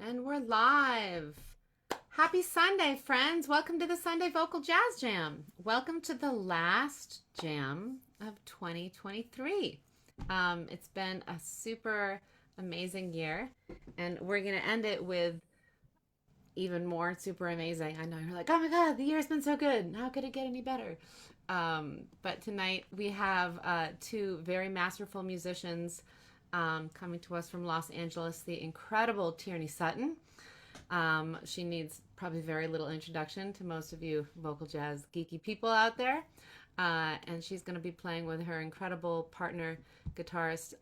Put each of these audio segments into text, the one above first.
And we're live. Happy Sunday, friends. Welcome to the Sunday Vocal Jazz Jam. Welcome to the last jam of 2023. It's been a super amazing year, and we're going to end it with even more super amazing. I know you're like, oh my God, the year's been so good. How could it get any better? But tonight we have two very masterful musicians coming to us from Los Angeles, the incredible Tierney Sutton. She needs probably very little introduction to most of you vocal jazz geeky people out there. And she's going to be playing with her incredible partner, guitarist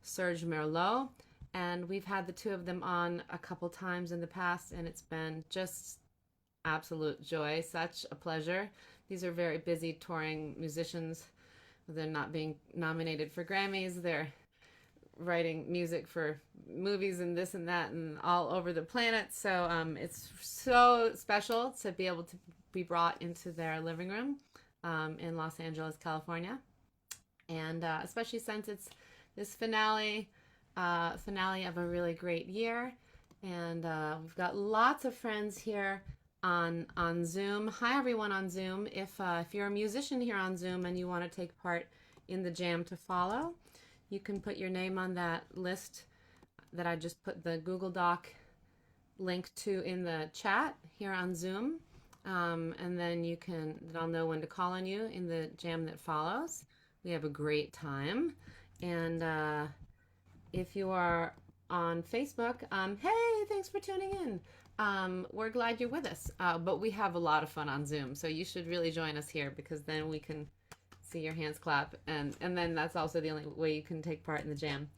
Serge Merlaud. And we've had the two of them on a couple times in the past, and it's been just absolute joy, such a pleasure. These are very busy touring musicians. They're not being nominated for Grammys. They're writing music for movies and this and that and all over the planet. So it's so special to be able to be brought into their living room in Los Angeles, California. And especially since it's this finale of a really great year. And we've got lots of friends here on Zoom. Hi everyone on Zoom. If you're a musician here on Zoom and you want to take part in the jam to follow, you can put your name on that list that I just put the Google Doc link to in the chat here on Zoom. And then I'll know when to call on you in the jam that follows. We have a great time. And if you are on Facebook, hey, thanks for tuning in. We're glad you're with us. But we have a lot of fun on Zoom, so you should really join us here because then we can see your hands clap, and then that's also the only way you can take part in the jam.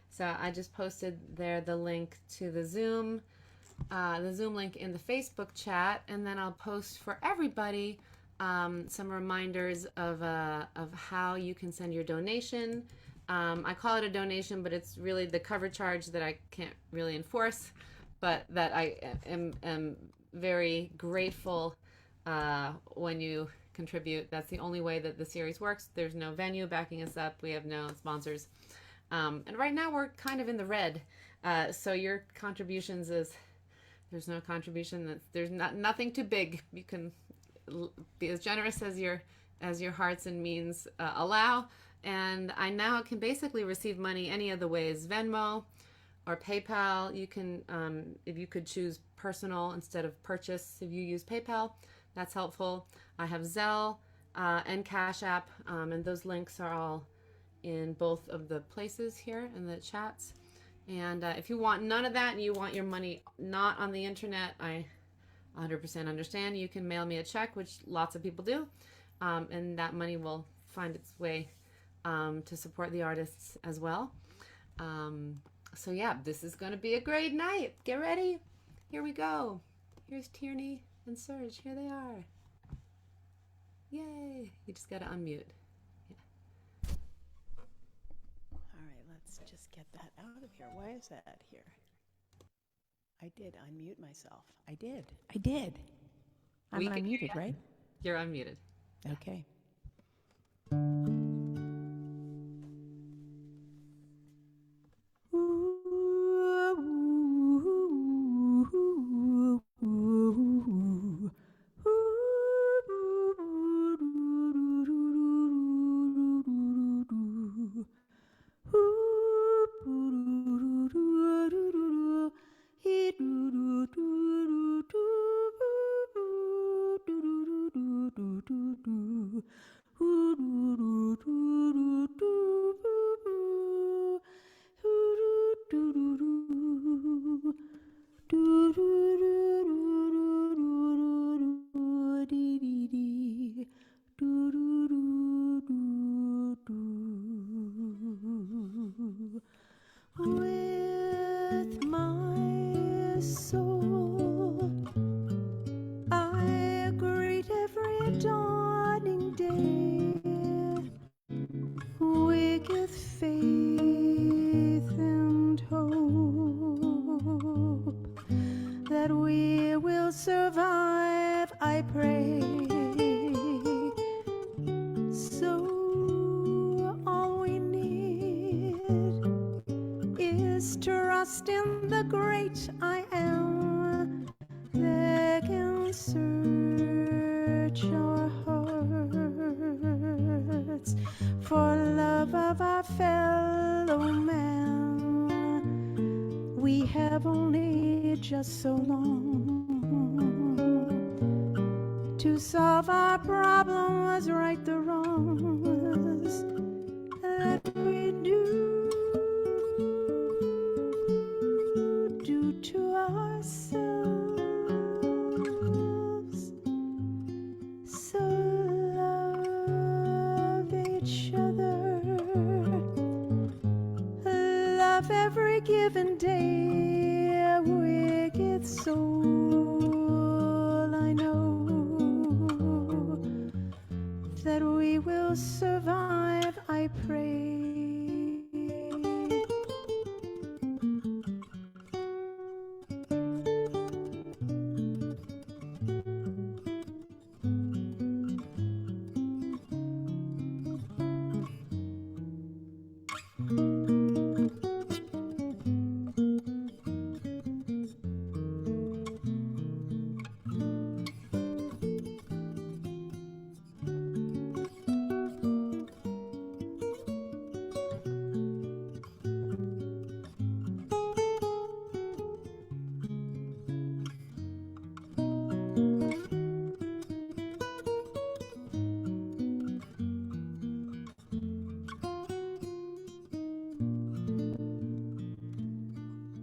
So I just posted there the link to the Zoom link in the Facebook chat, and then I'll post for everybody some reminders of how you can send your donation. I call it a donation, but it's really the cover charge that I can't really enforce, but that I am very grateful when you contribute. That's the only way that the series works. There's no venue backing us up. We have no sponsors. And right now we're kind of in the red. So your contributions there's no contribution. There's nothing too big. You can be as generous as your hearts and means allow. And I now can basically receive money any of the ways: Venmo or PayPal. You can, if you could choose personal instead of purchase, if you use PayPal, that's helpful. I have Zelle and Cash App, and those links are all in both of the places here in the chats. And if you want none of that and you want your money not on the internet, I 100% understand. You can mail me a check, which lots of people do, and that money will find its way to support the artists as well. So yeah, this is going to be a great night. Get ready. Here we go. Here's Tierney and Serge. Here they are. Yay. You just got to unmute. Yeah. All right, let's just get that out of here. Why is that here? I did unmute myself. I did. I'm unmuted, right? You're unmuted. Okay. With my soul, I greet every dawning day with faith and hope that we will survive, I pray. So all we need is trust in the great I am. have only just so long to solve our problems, right the wrongs that we do to ourselves. So love each other, love every given day, wicked soul. I know that we will survive, I pray.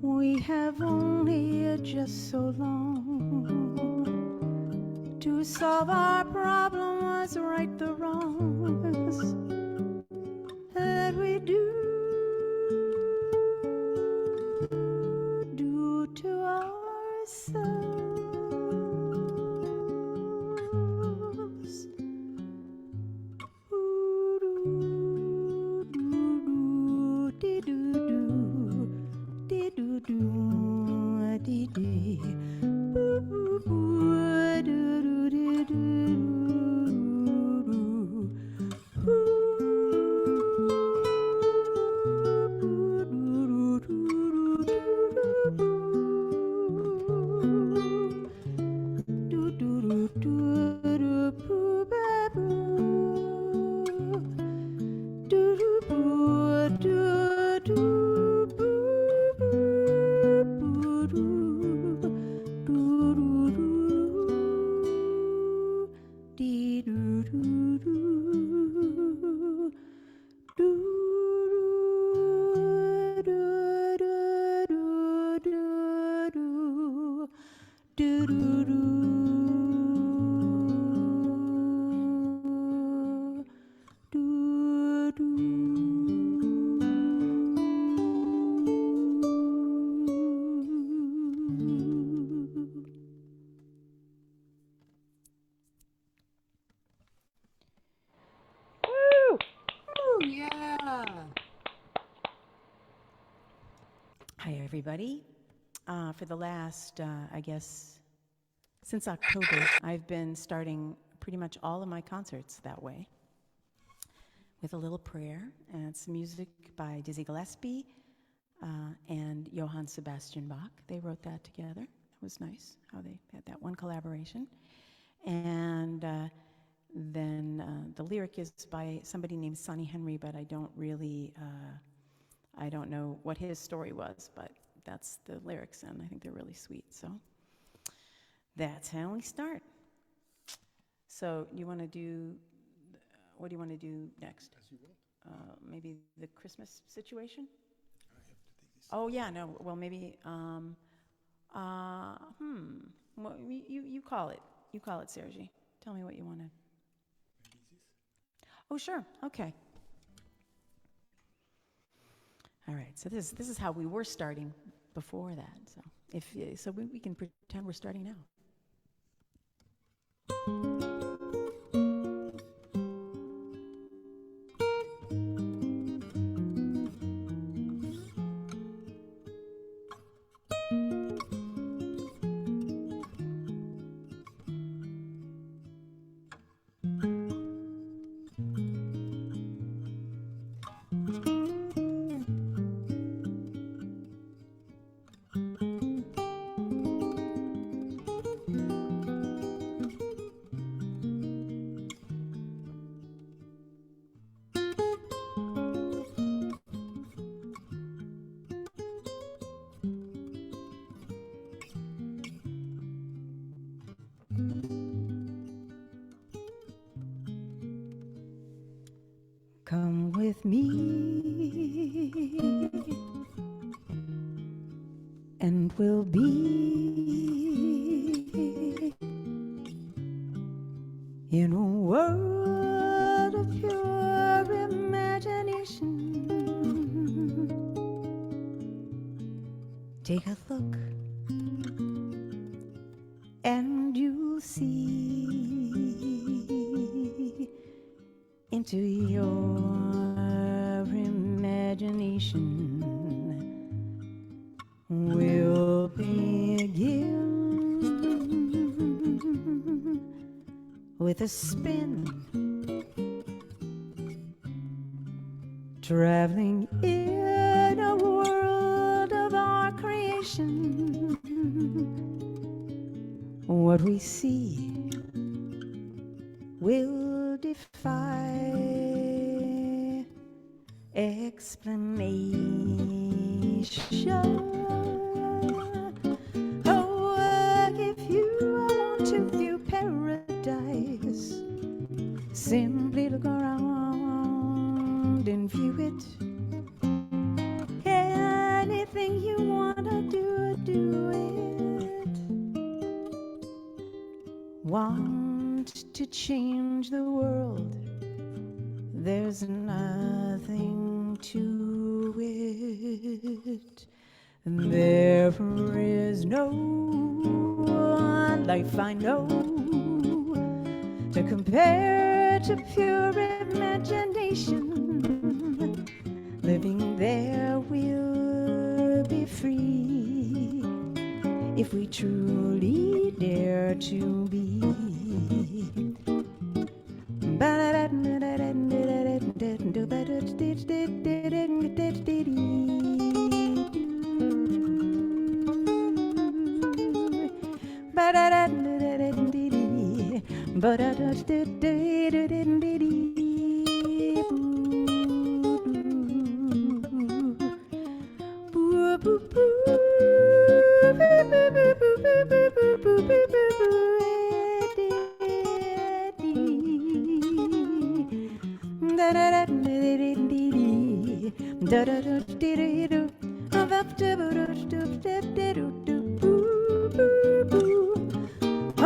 We have only just so long to solve our problems, right the wrongs that we do to ourselves. Hi, everybody. For the last, I guess, since October, I've been starting pretty much all of my concerts that way with a little prayer. And it's music by Dizzy Gillespie and Johann Sebastian Bach. They wrote that together. It was nice how they had that one collaboration. And then the lyric is by somebody named Sonny Henry, but I don't really... I don't know what his story was, but that's the lyrics, and I think they're really sweet. So that's how we start. So you want to do, what do you want to do next? As you will. Maybe the Christmas situation? I have to take this. Oh, yeah, no, well, maybe, well, you call it. You call it, Serge. Tell me what you want to. Maybe this? Oh, sure, okay. All right, so this is how we were starting before that. So we can pretend we're starting now. with me, and we'll be in a world of pure imagination. Take a look, and you'll see into your imagination. We'll begin with a spin, traveling in a world of our creation. What we see will defy explanation. Oh, if you want to view paradise, simply look around and view it. Anything you wanna do, do it. Want to change the world? There's nothing to it. There is no life I know to compare to pure imagination. Living there will be free if we truly dare to be.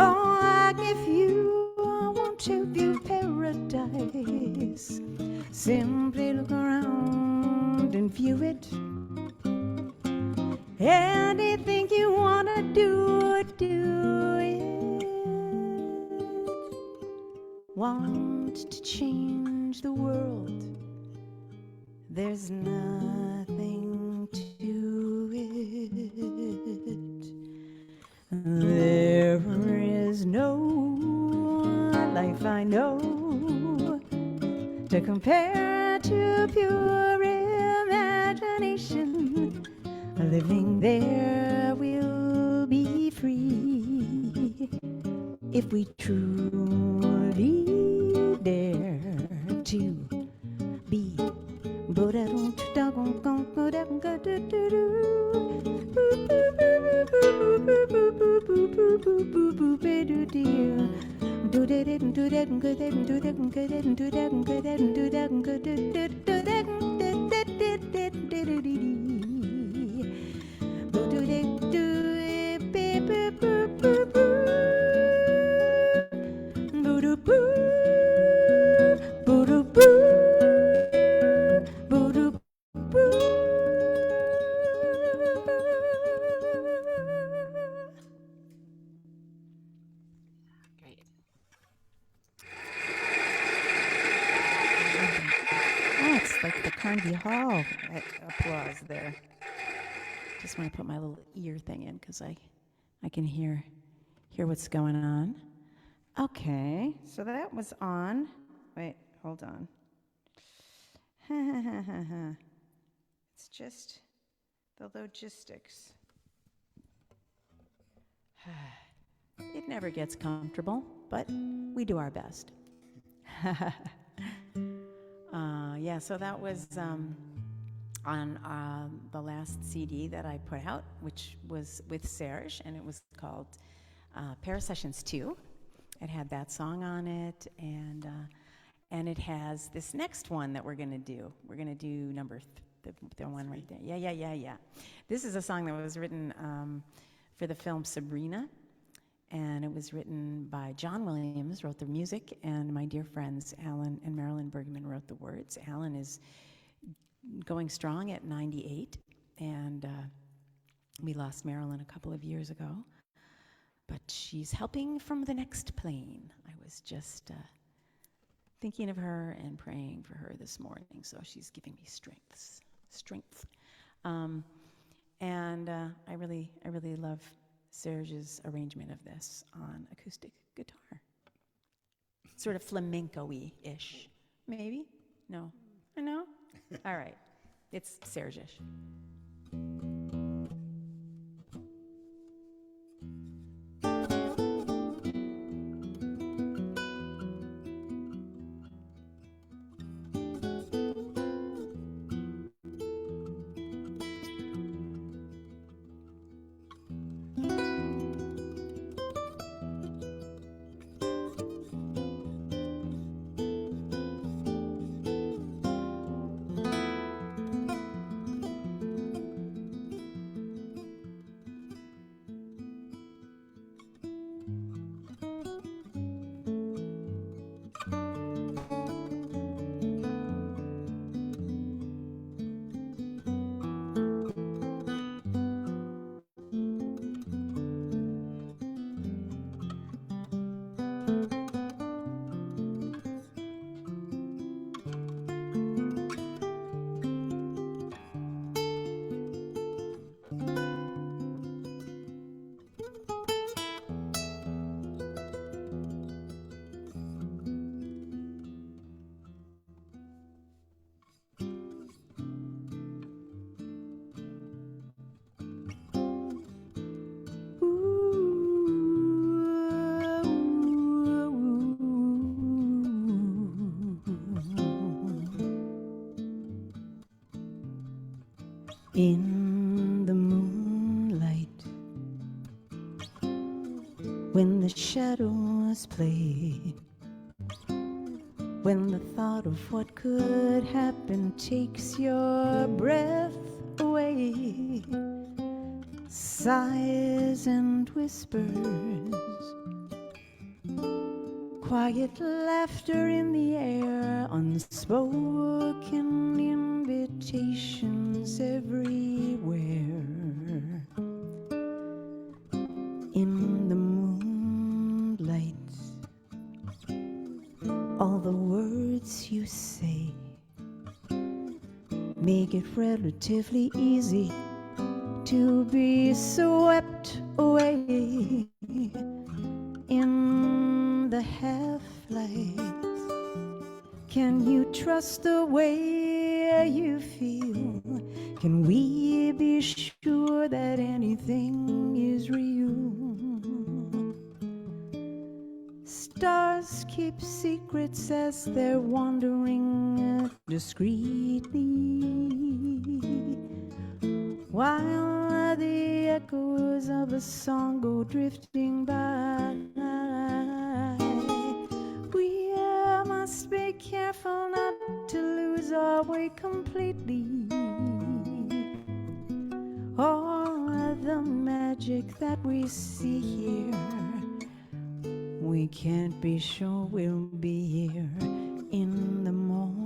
Oh, if you want to view paradise, simply look around and view it. Anything you wanna do, do it. Want to change the world? There's nothing to it. There is no life I know to compare to pure imagination. Living there will be free if we truly dare to be. Great. That's like the Carnegie Hall applause there. Just want to put my little ear thing in because I can hear what's going on. Okay, so that was on. Wait, hold on. It's just the logistics. It never gets comfortable, but we do our best. Yeah, so that was on the last CD that I put out, which was with Serge, and it was called Pair Sessions 2. It had that song on it, and And it has this next one that we're going to do. We're going to do the one right there. Yeah. This is a song that was written for the film Sabrina. And it was written by John Williams, wrote the music, and my dear friends Alan and Marilyn Bergman wrote the words. Alan is going strong at 98, and we lost Marilyn a couple of years ago. But she's helping from the next plane. I was just thinking of her and praying for her this morning, so she's giving me strength. And I really love Serge's arrangement of this on acoustic guitar. Sort of flamenco-y-ish. Maybe? No? I know? All right. It's Serge-ish. In the moonlight, when the shadows play, when the thought of what could happen takes your breath away, sighs and whispers, quiet laughter in the air, unspoken invitations everywhere. In the moonlight, all the words you say make it relatively easy to be swept away. In the half-light, can you trust the way you feel? Can we be sure that anything is real? Stars keep secrets as they're wandering discreetly, while the echoes of a song go drifting by. We must be careful not to lose our way completely, or the magic that we see here, we can't be sure we'll be here in the morning.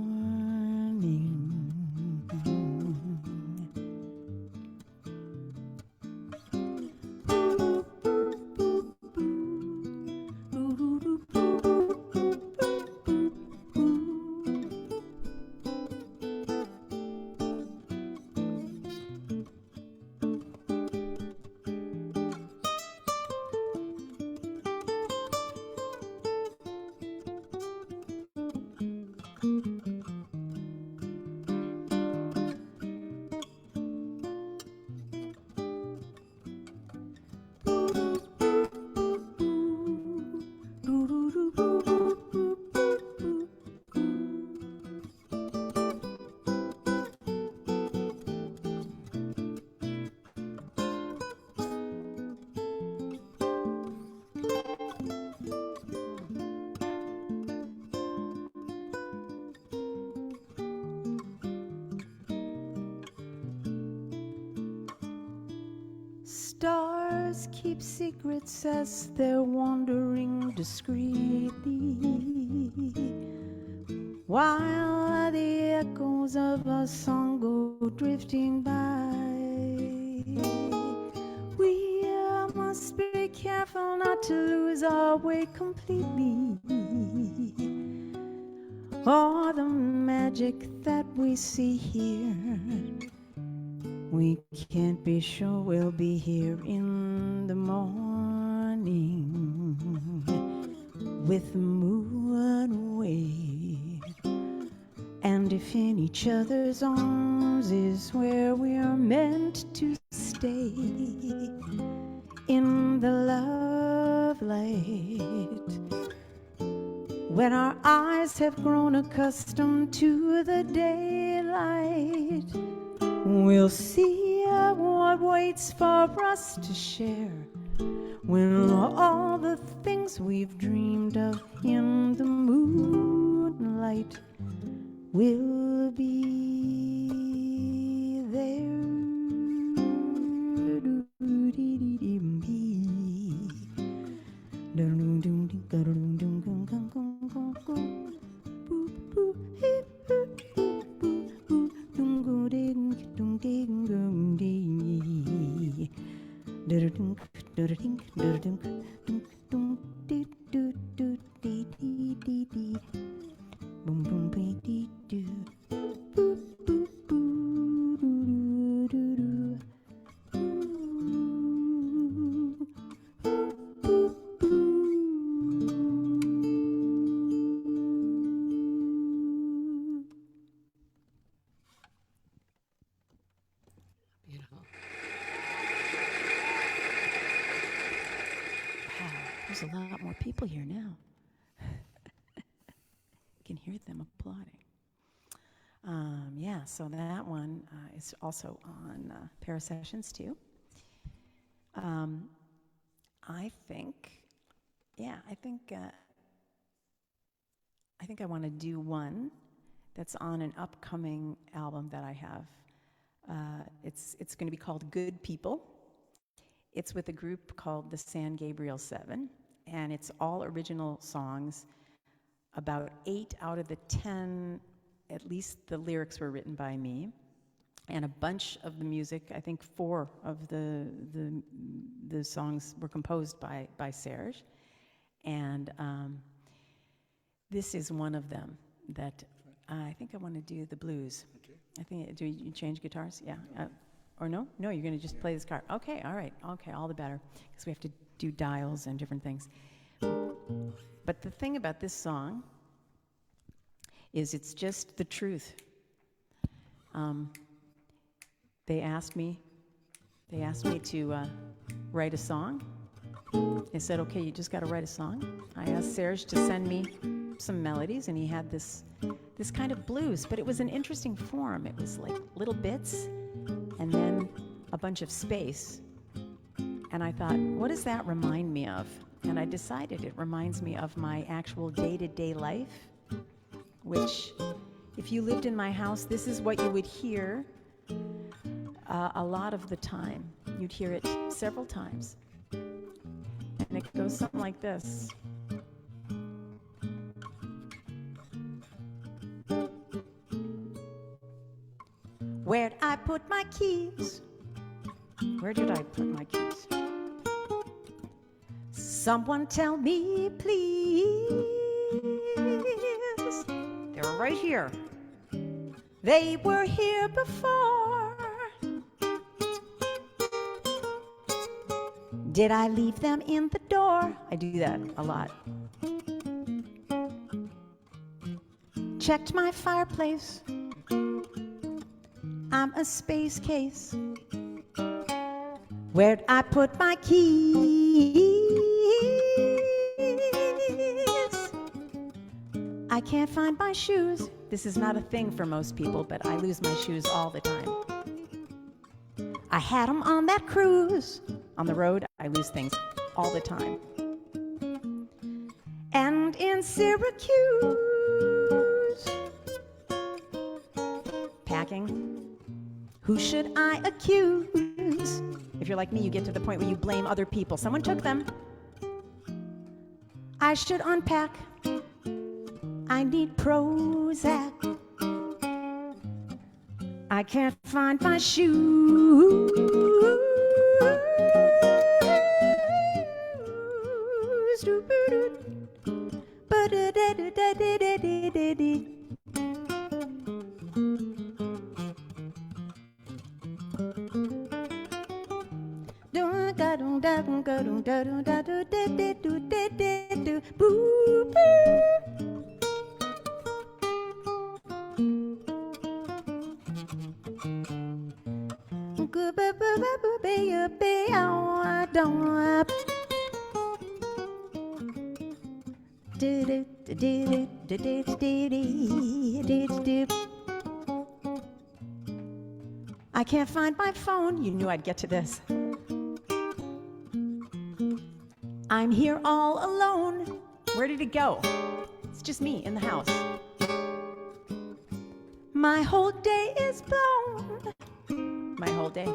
Stars keep secrets as they're wandering discreetly, while the echoes of a song go drifting by. We must be careful not to lose our way completely, or the magic that we see here. We can't be sure we'll be here in the morning with the moon wave. And if in each other's arms is where we are meant to stay, in the love light, when our eyes have grown accustomed to the daylight, we'll see what waits for us to share, when all the things we've dreamed of in the moonlight will be there. Beautiful. Wow, there's a lot more people here now. You can hear them applauding. Yeah, so that one is also on Parasessions too. I think I want to do one that's on an upcoming album that I have. It's going to be called Good People. It's with a group called the San Gabriel 7, and it's all original songs. About 8 out of the 10, at least the lyrics were written by me, and a bunch of the music, I think 4 of the songs were composed by Serge, and this is one of them that I think I want to do the blues. Okay. I think, do you change guitars? Yeah. Or no? No, you're going to just play this card. Okay, all right. Okay, all the better, because we have to do dials and different things. But the thing about this song is it's just the truth. They asked me to write a song. They said, okay, you just got to write a song. I asked Serge to send me some melodies, and he had this kind of blues, but it was an interesting form. It was like little bits and then a bunch of space. And I thought, what does that remind me of? And I decided it reminds me of my actual day-to-day life, which, if you lived in my house, this is what you would hear a lot of the time. You'd hear it several times. And it goes something like this. Where'd I put my keys? Where did I put my keys? Someone tell me, please. They're right here. They were here before. Did I leave them in the door? I do that a lot. Checked my fireplace. I'm a space case. Where'd I put my keys? I can't find my shoes. This is not a thing for most people, but I lose my shoes all the time. I had them on that cruise. On the road, I lose things all the time. And in Syracuse, packing, who should I accuse? If you're like me, you get to the point where you blame other people. Someone took them. I should unpack. I need Prozac. I can't find my shoes. I can't find my phone. You knew I'd get to this. I'm here all alone. Where did it go? It's just me in the house. My whole day is blown. My whole day.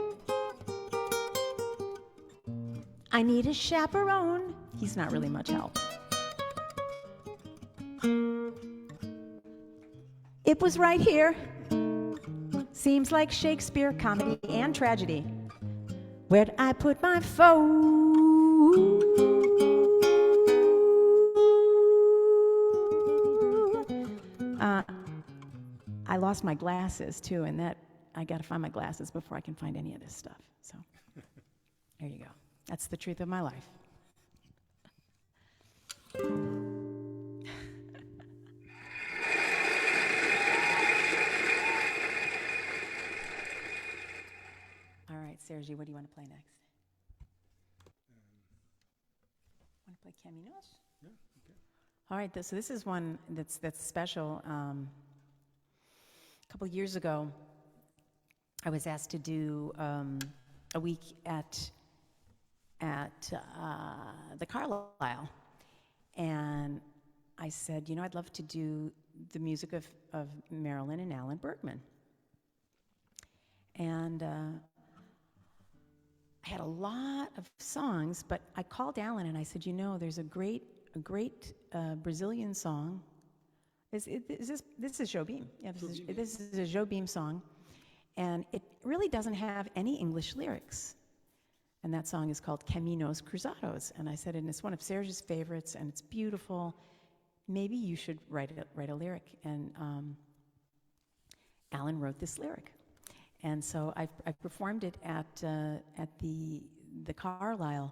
I need a chaperone. He's not really much help. It was right here. Seems like Shakespeare, comedy, and tragedy. Where'd I put my phone? I lost my glasses too, and that I gotta find my glasses before I can find any of this stuff. So there you go. That's the truth of my life. All right, Serge, what do you want to play next? Want to play Caminos? Yeah, okay. All right, so this is one that's special. A couple of years ago, I was asked to do a week at the Carlisle, and I said, you know, I'd love to do the music of Marilyn and Alan Bergman. And I had a lot of songs, but I called Alan and I said, you know, there's a great Brazilian song. This is Jobim. Yeah, this is a Jobim song, and it really doesn't have any English lyrics. And that song is called Caminos Cruzados. And I said, and it's one of Serge's favorites, and it's beautiful. Maybe you should write a lyric. And Alan wrote this lyric. And so I performed it at the Carlisle,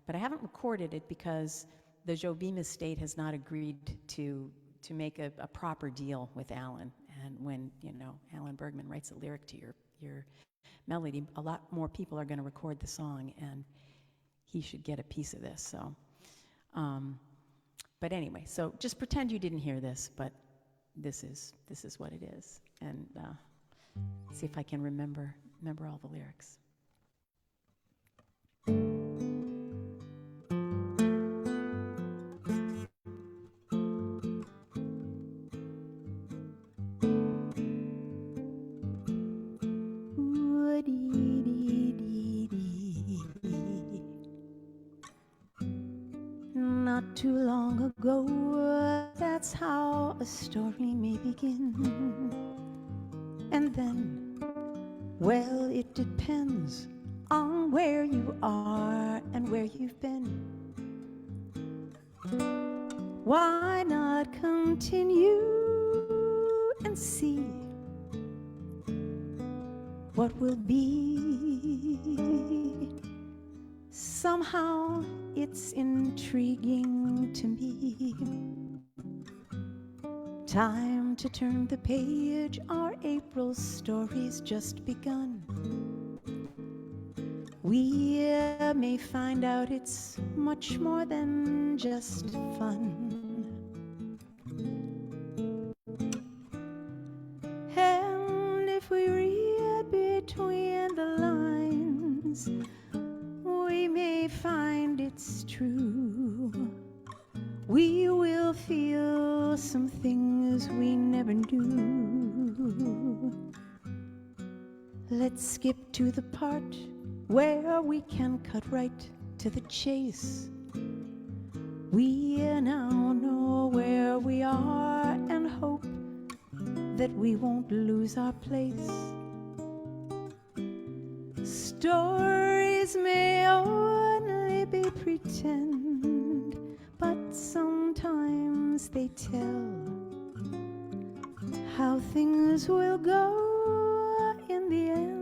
but I haven't recorded it because the Jobim estate has not agreed to make a proper deal with Alan. And when, you know, Alan Bergman writes a lyric to your melody, a lot more people are going to record the song, and he should get a piece of this. So, but anyway, so just pretend you didn't hear this, but this is what it is, and see if I can remember all the lyrics. Not too long ago, that's how a story may begin. And then, well, it depends on where you are and where you've been. Why not continue and see what will be? Somehow it's intriguing to me. Time to turn the page, our April story's just begun. We may find out it's much more than just fun. And if we read between the lines, we may find it's true. We will feel some things we never knew. Let's skip to the part where we can cut right to the chase. We now know where we are and hope that we won't lose our place. Stories may only be pretend, but sometimes they tell how things will go in the end.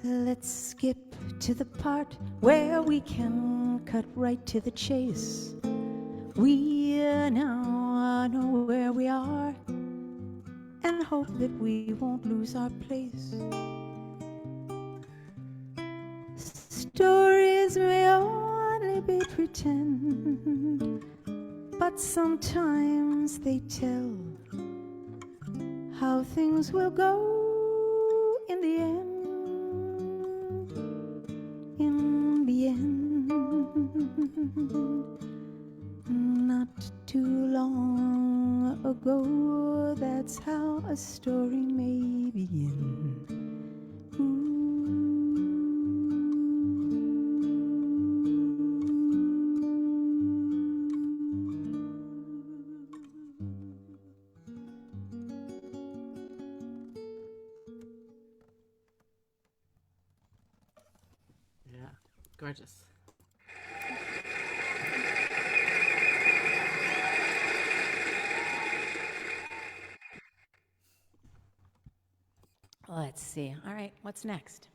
Let's skip to the part where we can cut right to the chase. We now know where we are and hope that we won't lose our place. Stories may only be pretend, but sometimes they tell how things will go in the end. In the end, not too long ago, that's how a story may begin. Yeah, gorgeous. Let's see. All right, what's next?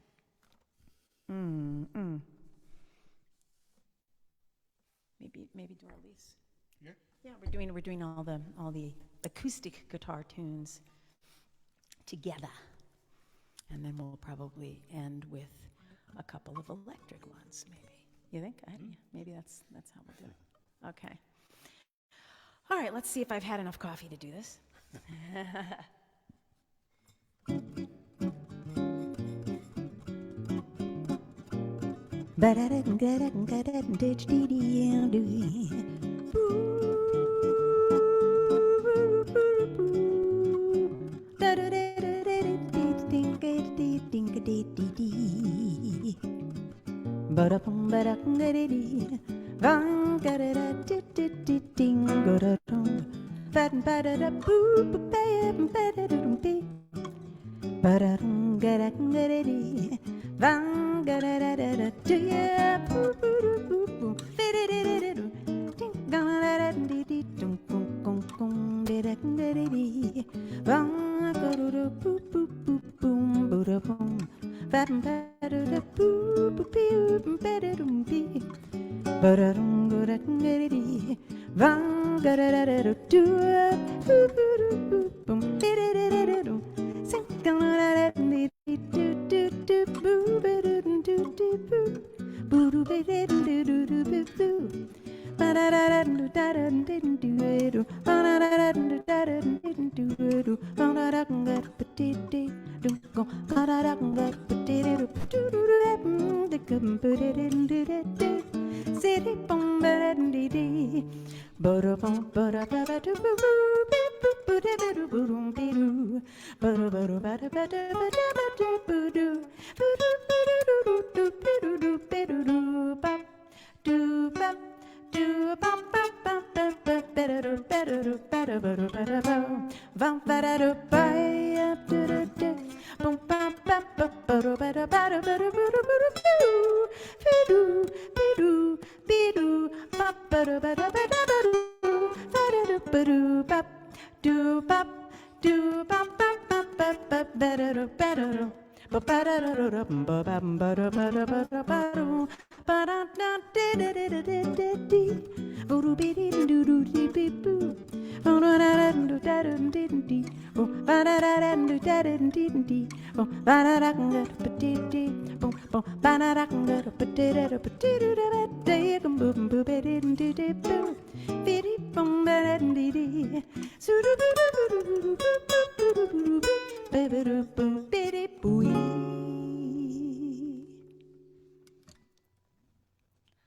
Maybe do all these. Yeah. Yeah, we're doing all the acoustic guitar tunes together, and then we'll probably end with a couple of electric ones, maybe. You think? Maybe that's how we'll do it. Okay. All right, let's see if I've had enough coffee to do this.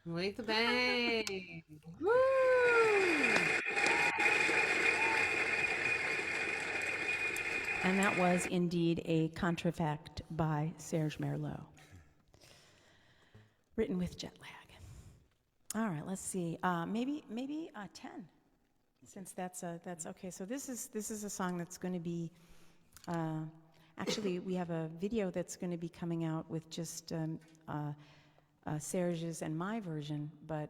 Wait the bang. Woo! And that was indeed a contrafact by Serge Merlaud, written with jet lag. All right, let's see. Maybe 10, since that's okay. So this is a song that's going to be. Actually, we have a video that's going to be coming out with just Serge's and my version, but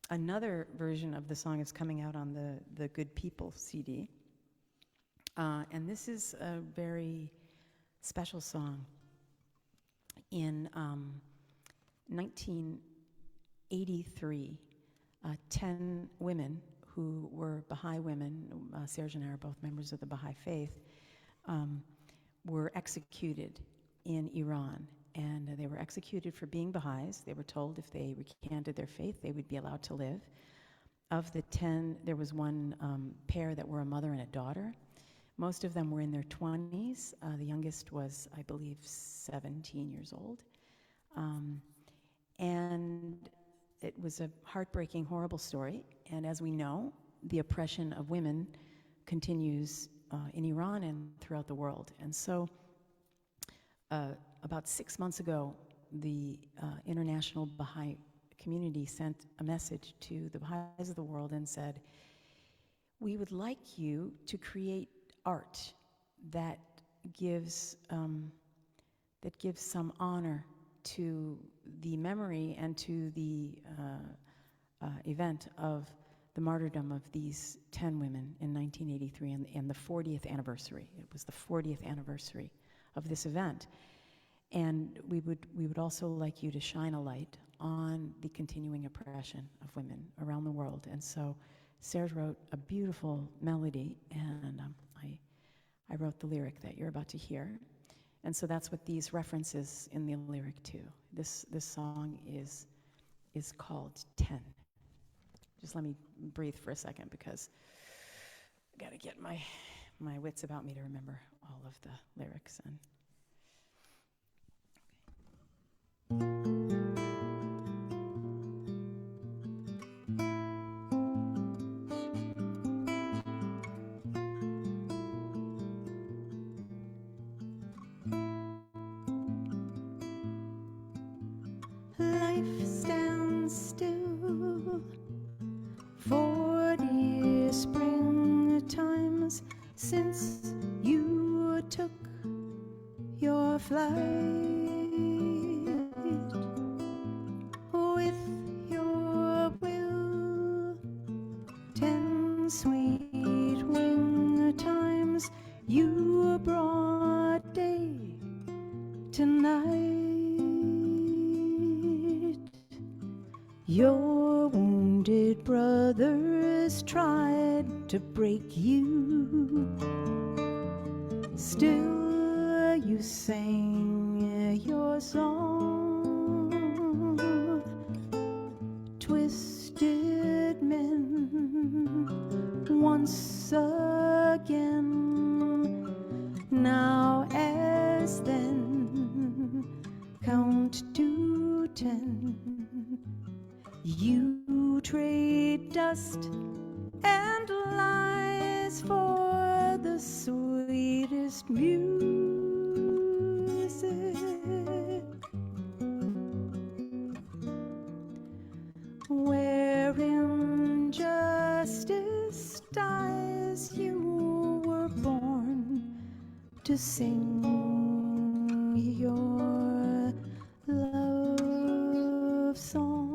another version of the song is coming out on the Good People CD. And this is a very special song. In 1983, 10 women who were Baha'i women, Serge and I are both members of the Baha'i faith, were executed in Iran. And they were executed for being Baha'is. They were told if they recanted their faith, they would be allowed to live. Of the 10, there was one pair that were a mother and a daughter. Most of them were in their 20s. The youngest was, I believe, 17 years old. And it was a heartbreaking, horrible story. And as we know, the oppression of women continues in Iran and throughout the world. And so about 6 months ago, the international Baha'i community sent a message to the Baha'is of the world and said, we would like you to create art that gives some honor to the memory and to the event of the martyrdom of these 10 women in 1983 and the 40th anniversary. It was the 40th anniversary of this event. And we would also like you to shine a light on the continuing oppression of women around the world. And so Serge wrote a beautiful melody, and I wrote the lyric that you're about to hear. And so that's what these references in the lyric to. This song is called 10. Just let me breathe for a second because I gotta get my wits about me to remember all of the lyrics. And life stands still for dear spring times since you took your flight. With your will, 10 sweet wing times you brought day to night. Your wounded brothers tried to break you, still you sang your song. Twisted men once again, now as then, count to 10. You trade dust and lies for the sweetest music. Where injustice to sing your love song.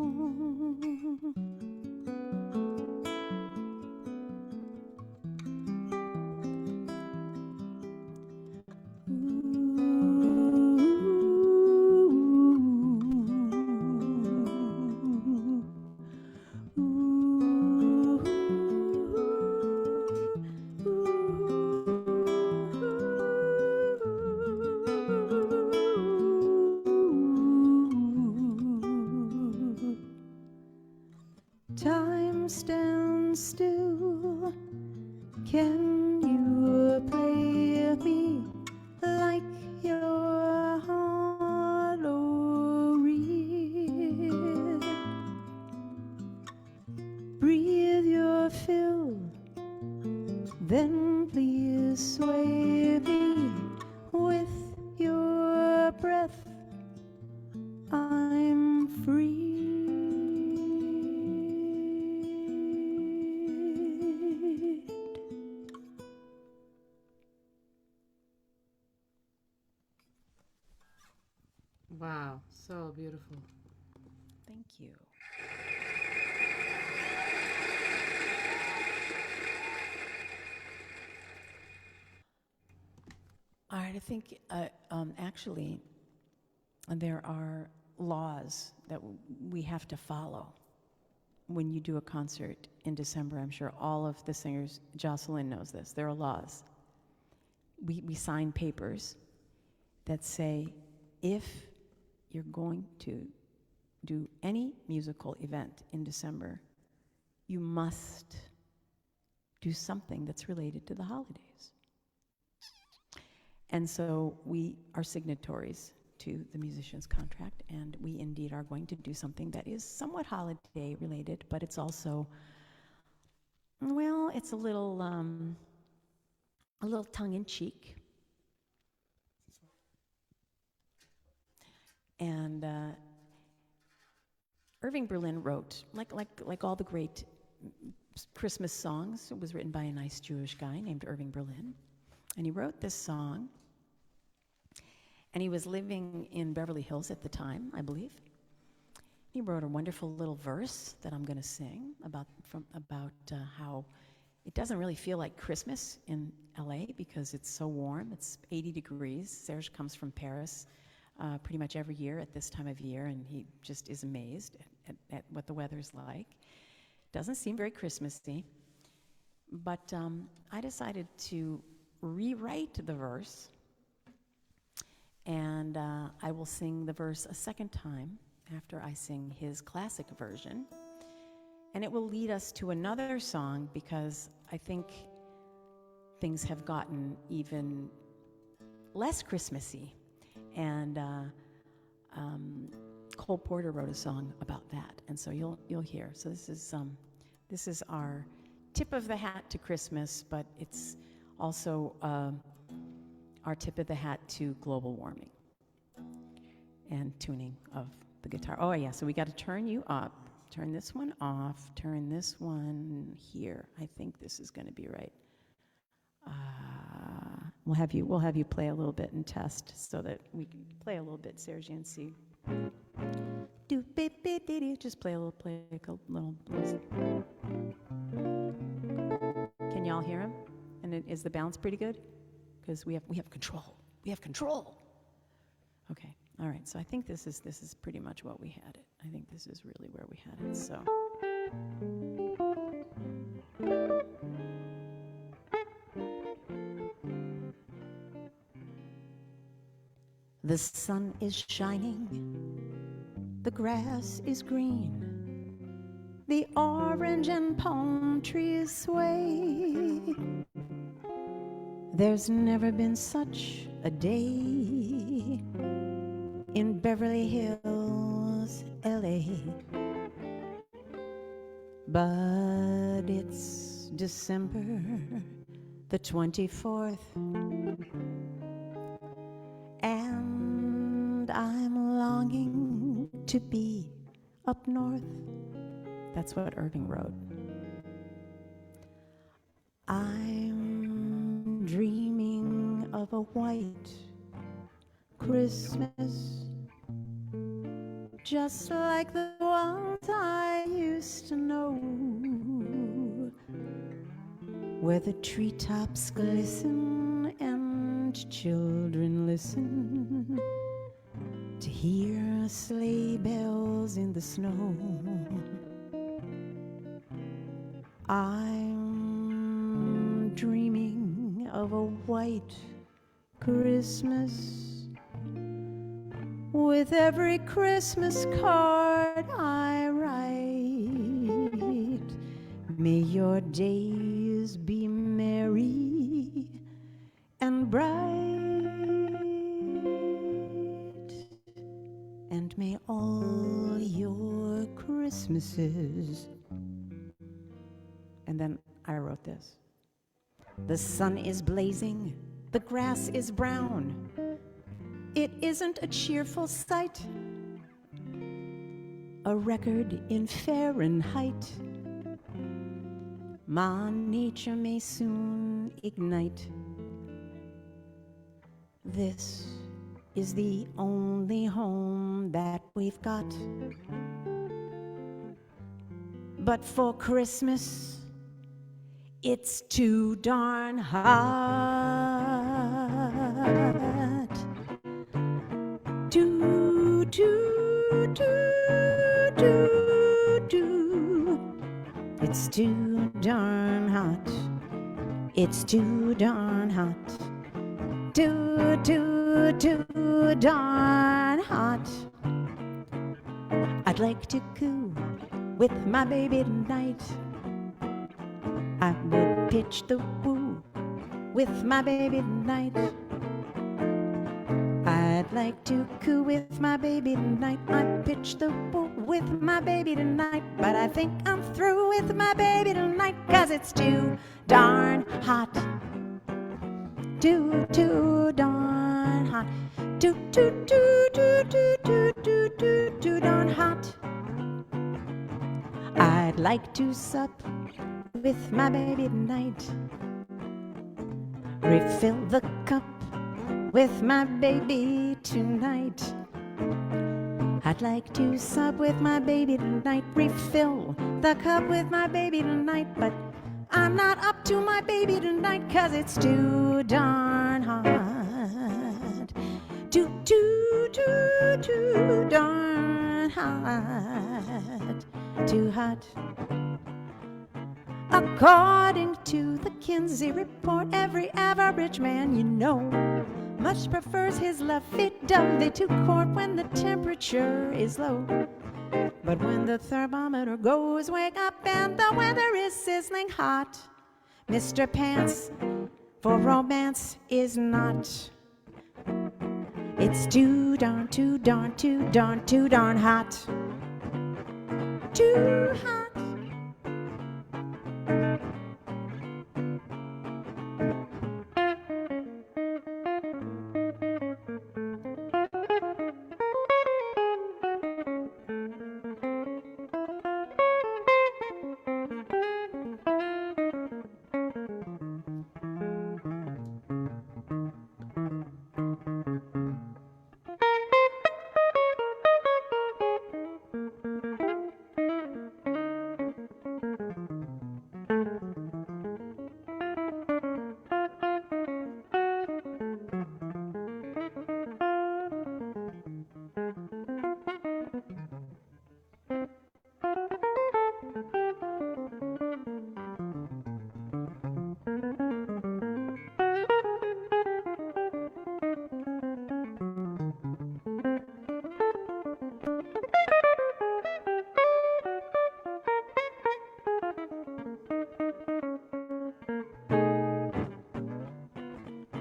Time stands still. Can you play me like your hollow reed? Breathe your fill, then please sway me with your breath. I'm free. Wow, so beautiful. Thank you. All right, I think actually there are laws that we have to follow when you do a concert in December. I'm sure all of the singers, Jocelyn knows this, there are laws. We sign papers that say if you're going to do any musical event in December, you must do something that's related to the holidays. And so we are signatories to the musician's contract, and we indeed are going to do something that is somewhat holiday related, but it's also, well, it's a little tongue-in-cheek. And Irving Berlin wrote, like all the great Christmas songs, it was written by a nice Jewish guy named Irving Berlin. And he wrote this song, and he was living in Beverly Hills at the time, I believe. He wrote a wonderful little verse that I'm going to sing about how it doesn't really feel like Christmas in LA because it's so warm. It's 80 degrees. Serge comes from Paris pretty much every year at this time of year, and he just is amazed at what the weather's like. Doesn't seem very Christmassy, but I decided to rewrite the verse, and I will sing the verse a second time after I sing his classic version, and it will lead us to another song because I think things have gotten even less Christmassy, and Cole Porter wrote a song about that, and so you'll hear. So this is our tip of the hat to Christmas, but it's also our tip of the hat to global warming and tuning of the guitar. Oh yeah, so we got to turn you up, turn this one off, turn this one here. I think this is going to be right. We'll have you play a little bit and test so that we can play a little bit, Serge, and see. Do just play a little blues. Can y'all hear him? And is the bounce pretty good? Because we have control. We have control. Okay. All right. So I think this is pretty much what we had it. I think this is really where we had it. So. The sun is shining, the grass is green, the orange and palm trees sway. There's never been such a day in Beverly Hills, LA. But it's December the 24th, and I'm longing to be up north. That's what Irving wrote. I'm dreaming of a a white Christmas, just like the ones I used to know, where the treetops glisten and children listen to hear sleigh bells in the snow. I'm dreaming of a white Christmas, with every Christmas card I write. May your days be merry and bright, and may all your Christmases. And then I wrote this. The sun is blazing, the grass is brown. It isn't a cheerful sight, a record in Fahrenheit. Ma nature may soon ignite. This is the only home that we've got. But for Christmas, it's too darn hot. Do, do, do, do, do. It's too darn hot. It's too darn hot. Too, too, too darn hot. I'd like to coo with my baby tonight. I would pitch the woo with my baby tonight. I'd like to coo with my baby tonight. I'd pitch the woo with my baby tonight. But I think I'm through with my baby tonight, 'cause it's too darn hot. Too, too darn hot. Too, too, too, too, too, too, too, too, too darn hot. I'd like to sup with my baby tonight. Refill the cup with my baby tonight. I'd like to sup with my baby tonight. Refill the cup with my baby tonight. But I'm not up to my baby tonight, 'cause it's too darn hot. Too, too, too, too darn hot. Too hot. According to the Kinsey report, every average man you know much prefers his lovey-dovey to court when the temperature is low. But when the thermometer goes way up and the weather is sizzling hot, Mr. Pants for romance is not. It's too darn, too darn, too darn, too darn hot. Too hot.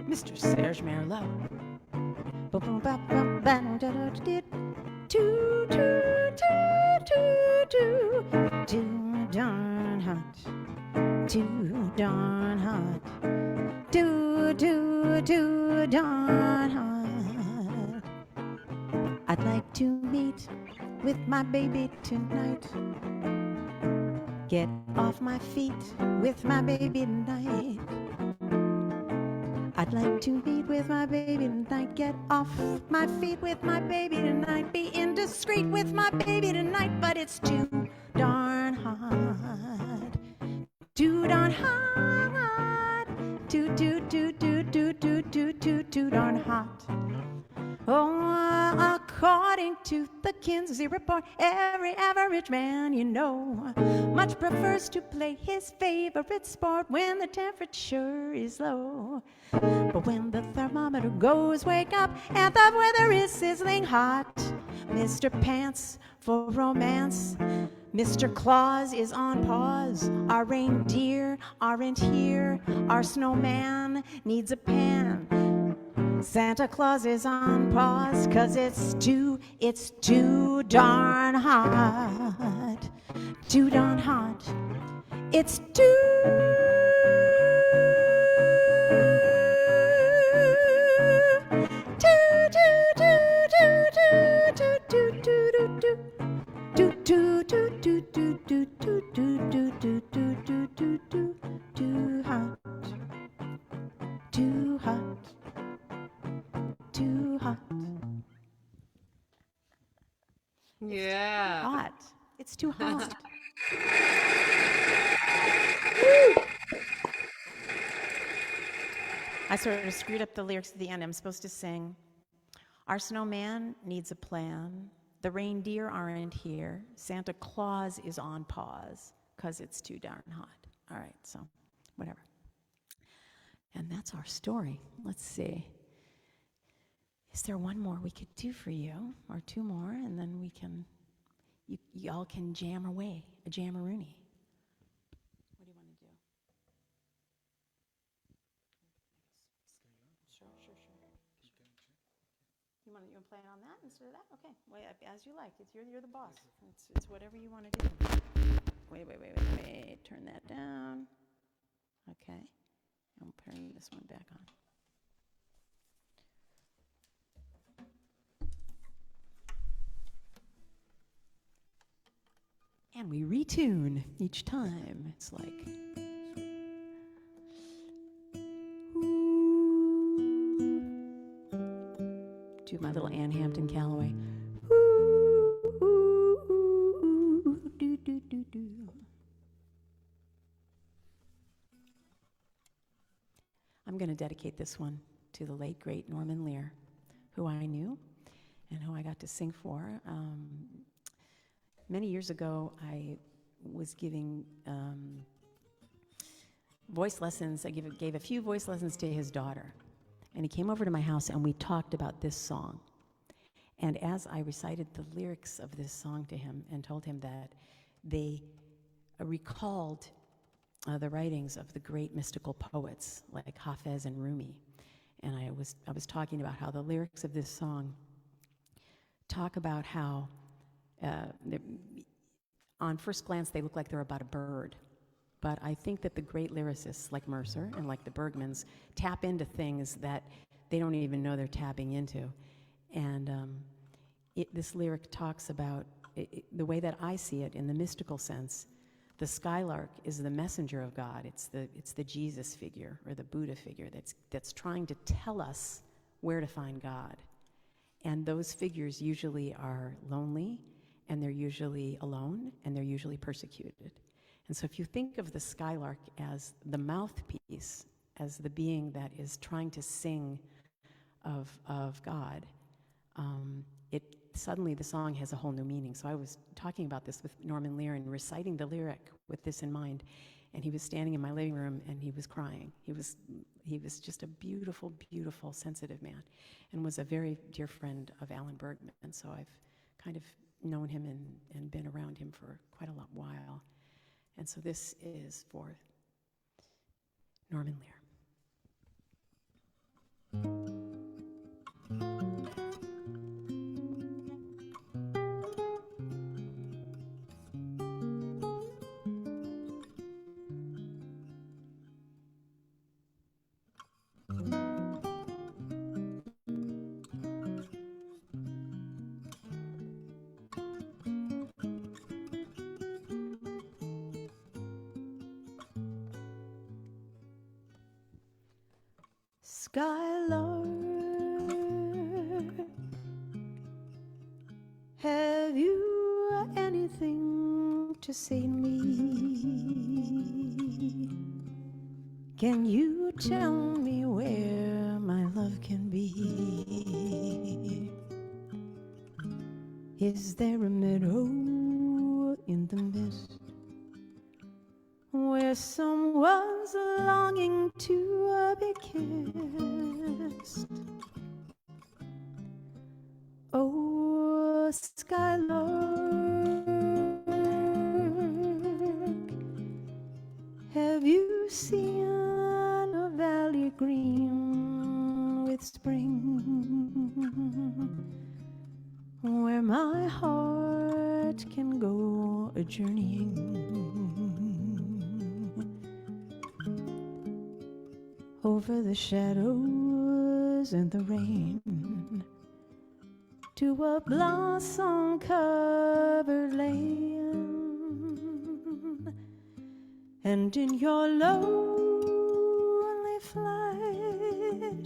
Mr. Serge Merlaud. Too, too, too, too, too, too darn hot. Too darn hot. Too, too, too darn hot. I'd like to meet with my baby tonight. Get off my feet with my baby tonight. I'd like to meet with my baby tonight, get off my feet with my baby tonight, be indiscreet with my baby tonight, but it's too darn hot. Too darn hot. Too darn hot. Oh, according to the Kinsey report, every average man you know much prefers to play his favorite sport when the temperature is low. But when the thermometer goes wake up and the weather is sizzling hot, Mr. Pants for romance, Mr. Claus is on pause. Our reindeer aren't here. Our snowman needs a pan. Santa Claus is on pause 'cause it's too darn hot. Too darn hot. It's too hot. Too hot. Too hot. Yeah. Hot. It's too hot. I sort of screwed up the lyrics at the end. I'm supposed to sing, our snowman needs a plan. The reindeer aren't here. Santa Claus is on pause 'cause it's too darn hot. All right, so whatever. And that's our story. Let's see. Is there one more we could do for you, or two more, and then we can, y'all can jam away, a jam-a-rooney. What do you want to do? Sure. You want to play it on that instead of that? Okay, well, as you like. You're the boss. It's whatever you want to do. Wait. Turn that down. Okay. I'm putting this one back on. And we retune each time. It's like, do my little Ann Hampton Calloway. I'm going to dedicate this one to the late, great Norman Lear, who I knew and who I got to sing for. Many years ago, I was giving voice lessons. I gave a few voice lessons to his daughter. And he came over to my house, and we talked about this song. And as I recited the lyrics of this song to him and told him that they recalled the writings of the great mystical poets like Hafez and Rumi. And I was talking about how the lyrics of this song talk about how on first glance, they look like they're about a bird. But I think that the great lyricists like Mercer and like the Bergmans tap into things that they don't even know they're tapping into. And this lyric talks about, the way that I see it in the mystical sense, the skylark is the messenger of God. It's the Jesus figure or the Buddha figure that's trying to tell us where to find God. And those figures usually are lonely, and they're usually alone, and they're usually persecuted. And so if you think of the skylark as the mouthpiece, as the being that is trying to sing of God, suddenly the song has a whole new meaning. So I was talking about this with Norman Lear and reciting the lyric with this in mind, and he was standing in my living room and he was crying. He was just a beautiful, beautiful, sensitive man, and was a very dear friend of Alan Bergman. And so I've kind of known him and been around him for quite a while. And so this is for Norman Lear. Skylark, have you anything to say to me? Can you tell me where my love can be? Is there a meadow in the mist where someone's longing to be kissed? Oh, Skylark, have you seen a valley green with spring, where my heart can go a-journeying over the shadows and the rain to a blossom-covered land? And in your lonely flight,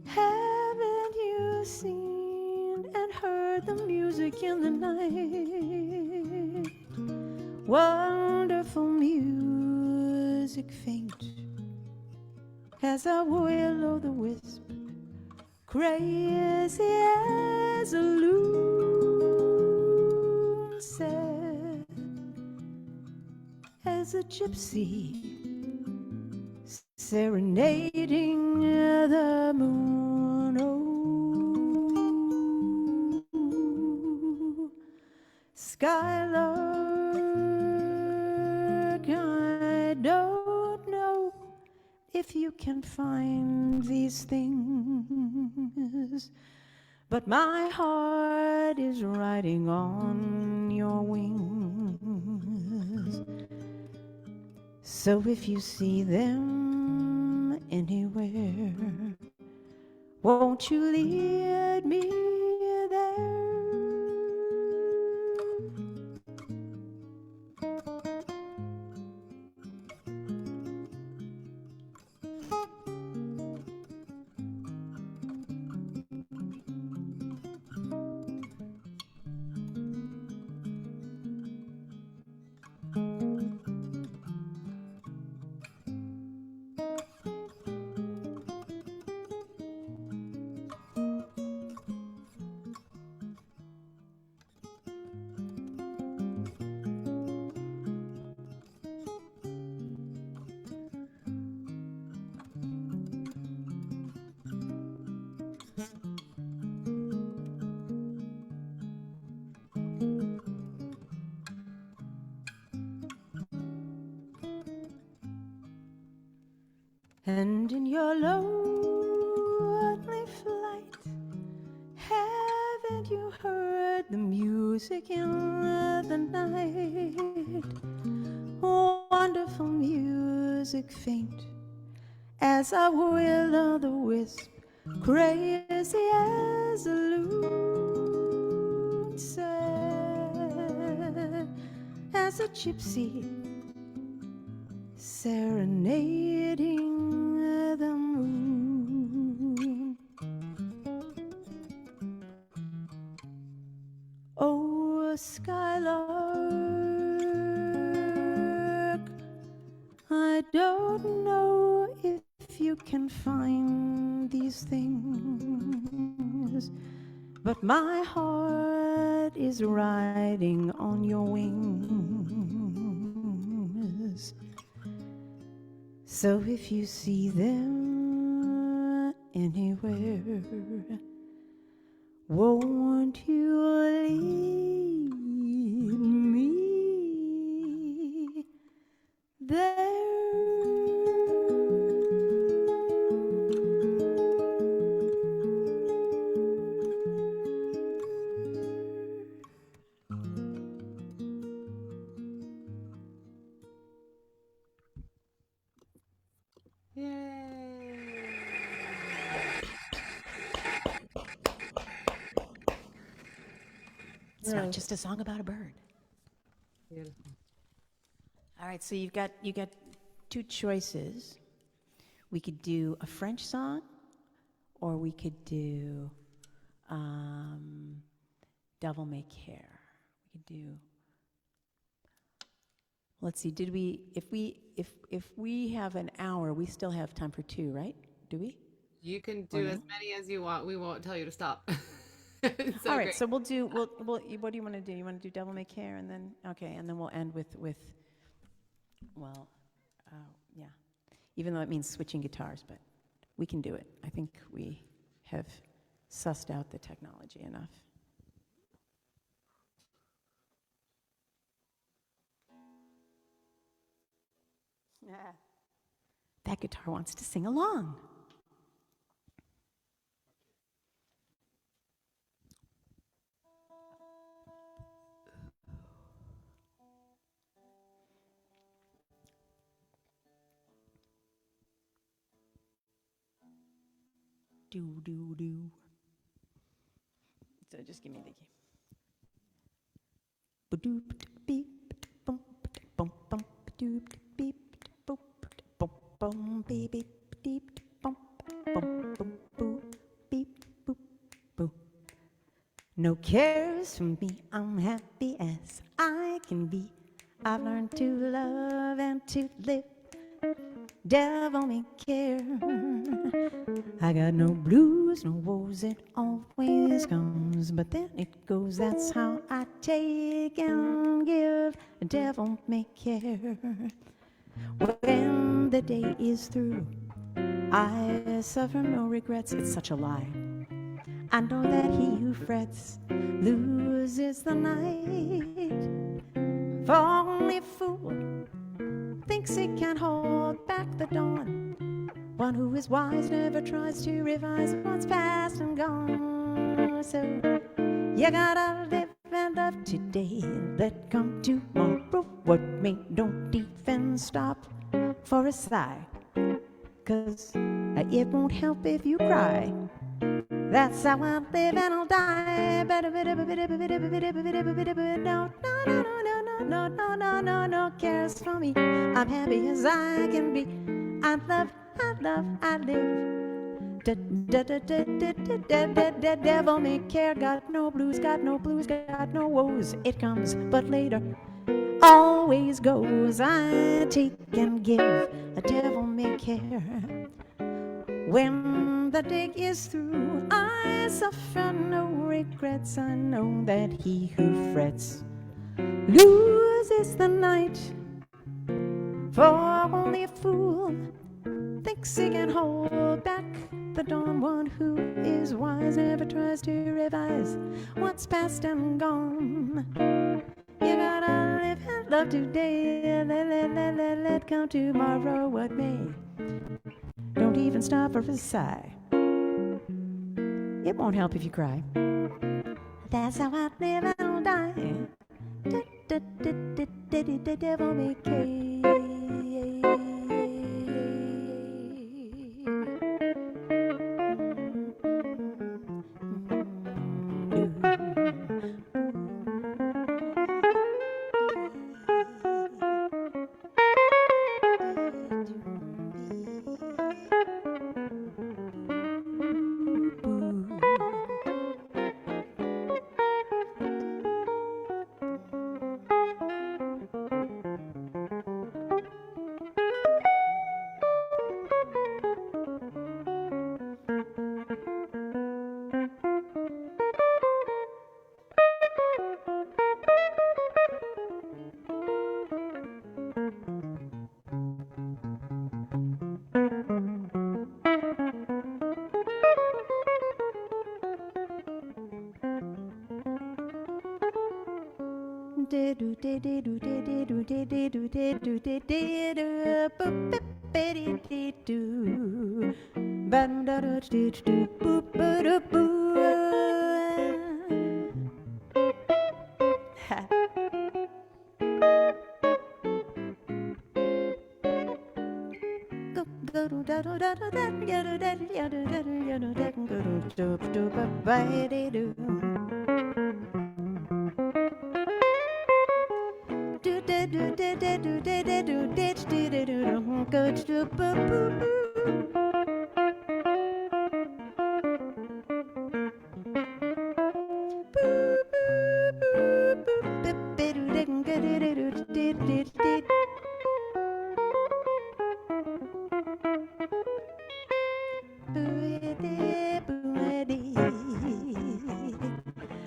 haven't you seen and heard the music in the night? Wonderful music, faint as a will-o'-the-wisp, crazy as a loon, sad as a gypsy serenading the moon. Oh, Skylark, I don't know if you can find these things, but my heart is riding on your wings. So if you see them anywhere, won't you lead me there? And in your lonely flight, haven't you heard the music in the night? Wonderful music, faint as a will-o'-the-wisp, crazy as a loon, sad as a gypsy serenading the moon. Oh, Skylark, I don't know if you can find these things, but my heart is riding on your wings. So if you see them anywhere, won't you lead me there? It's not just a song about a bird. Beautiful. All right, so you got two choices. We could do a French song, or we could do Devil May Care. We could do. Let's see. Did we? If we have an hour, we still have time for 2, right? Do we? You can do as many as you want. We won't tell you to stop. It's so All right. great. So we'll do. What do you want to do? You want to do Devil May Care, and then and then we'll end with. Well, yeah. Even though it means switching guitars, but we can do it. I think we have sussed out the technology enough. That guitar wants to sing along. Do, do, do. So just give me the key. Ba-doop, beep, bum, bum, bum, ba-doop, beep, boop, bum, bum, beep, beep, deep, bum, bum, bum, boo, beep, boop, boo. No cares for me, I'm happy as I can be. I've learned to love and to live. Devil may care. I got no blues, no woes, it always comes, but then it goes. That's how I take and give. Devil may care. When the day is through, I suffer no regrets. It's such a lie. I know that he who frets loses the night. For only a fool thinks he can hold back the dawn. One who is wise never tries to revise what's past and gone. So you gotta live and love today. Let come tomorrow what may. Don't even stop for a sigh, 'cause it won't help if you cry. That's how I'll live and I'll die. No cares for me. I'm happy as I can be. I love, I live. Devil may care. Got no blues, got no woes. It comes, but later always goes. I take and give. A devil may care. When the day is through, I suffer no regrets. I know that he who frets loses the night. For only a fool thinks he can hold back the dawn. One who is wise never tries to revise what's past and gone. You gotta live and love today. Let come tomorrow what may. Don't even stop for a sigh. It won't help if you cry. That's how I live and I'll die. Devil may care.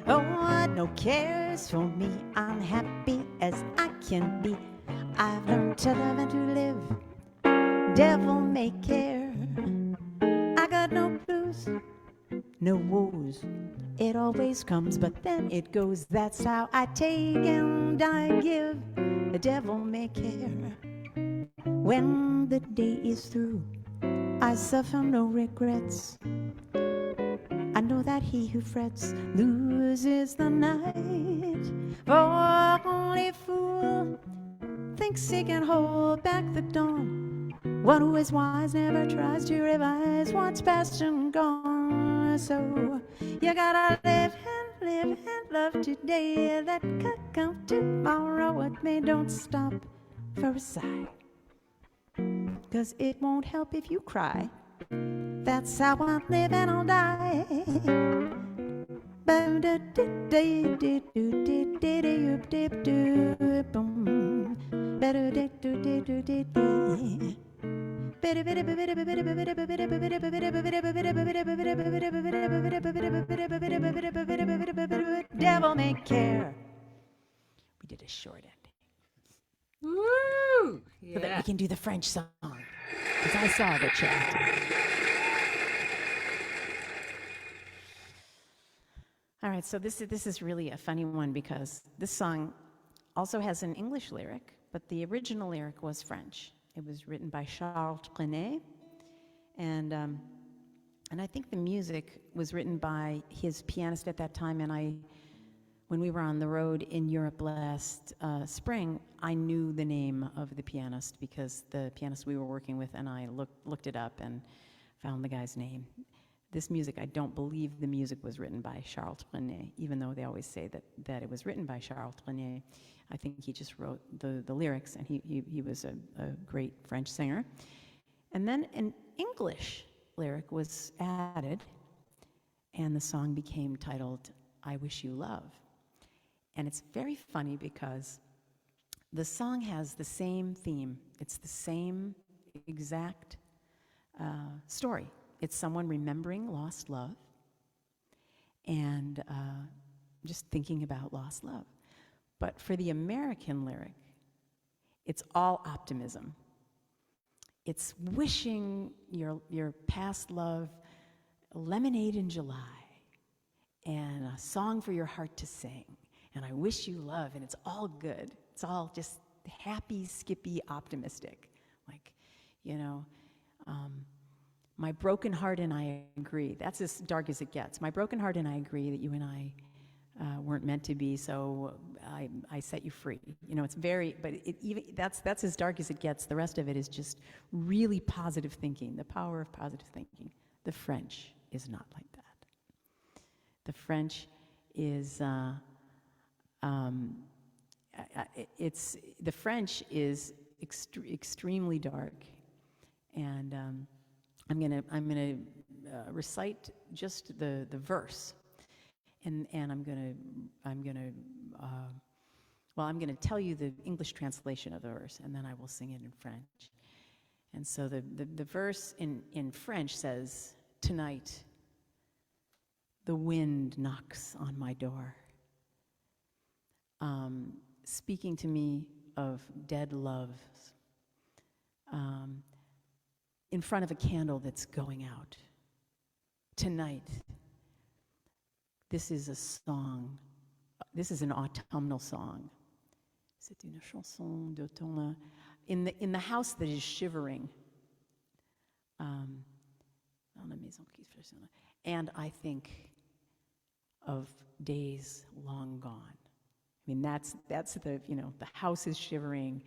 Oh, no cares for me. I'm happy as I can be. I've learned to love and to live. Devil may care. I got no blues, no woes. It always comes, but then it goes. That's how I take and I give. The devil may care. When the day is through, I suffer no regrets. I know that he who frets loses the night. For only fool thinks he can hold back the dawn. One who is wise never tries to revise what's past and gone. So you gotta live and love today. That could come tomorrow. What may don't stop for a sigh. 'Cause it won't help if you cry. That's how I'll live and I'll die. Devil may care. We did a short ending. Woo! So that we Yeah. can do the French song. Because I saw the chat. All right, so this is really a funny one because this song also has an English lyric, but the original lyric was French. It was written by Charles Trenet, and I think the music was written by his pianist at that time. And when we were on the road in Europe last spring, I knew the name of the pianist because the pianist we were working with and I looked it up and found the guy's name. This music, I don't believe the music was written by Charles Trenet, even though they always say that it was written by Charles Trenet. I think he just wrote the lyrics, and he was a great French singer. And then an English lyric was added, and the song became titled, I Wish You Love. And it's very funny because the song has the same theme. It's the same exact story. It's someone remembering lost love and just thinking about lost love. But for the American lyric, it's all optimism. It's wishing your past love lemonade in July and a song for your heart to sing. And I wish you love, and it's all good. It's all just happy, skippy, optimistic. Like, my broken heart and I agree. That's as dark as it gets. My broken heart and I agree that you and I weren't meant to be, so I set you free. It's very, but that's as dark as it gets. The rest of it is just really positive thinking, the power of positive thinking. The French is not like that. The French is, the French is extremely dark, and I'm gonna recite just the verse, and I'm gonna tell you the English translation of the verse, and then I will sing it in French. And so the verse in French says, "Tonight, the wind knocks on my door, speaking to me of dead loves, in front of a candle that's going out. Tonight, this is a song. This is an autumnal song. C'est une chanson d'automne. In the house that is shivering, and I think of days long gone." I mean, that's the house is shivering,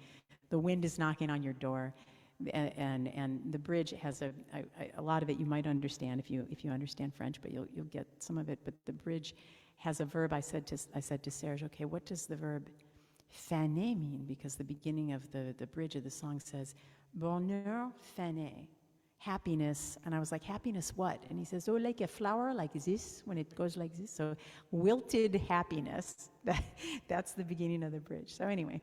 the wind is knocking on your door, and the bridge has a lot of it you might understand if you understand French, but you'll get some of it. But the bridge has a verb. I said to Serge, okay, what does the verb faner mean? Because the beginning of the bridge of the song says bonheur fané, happiness. And I was like, happiness what? And he says, oh, like a flower like this, when it goes like this. So wilted happiness. That's the beginning of the bridge. So anyway,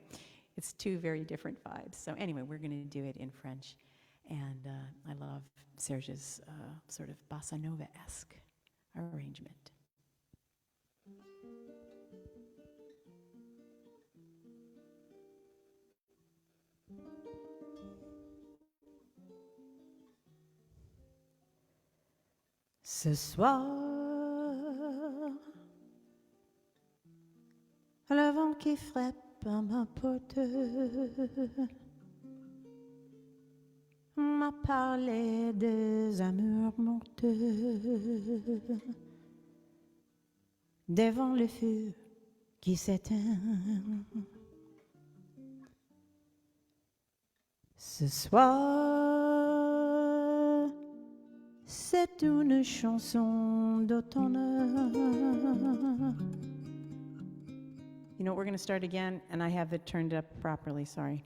it's two very different vibes. So anyway, we're going to do it in French. And I love Serge's sort of bossa nova-esque arrangement. Ce soir, le vent qui frappe à ma porte m'a parlé des amours mortes devant le feu qui s'éteint. Ce soir, c'est une chanson d'automne. You know, we're going to start again, and I have it turned up properly, sorry.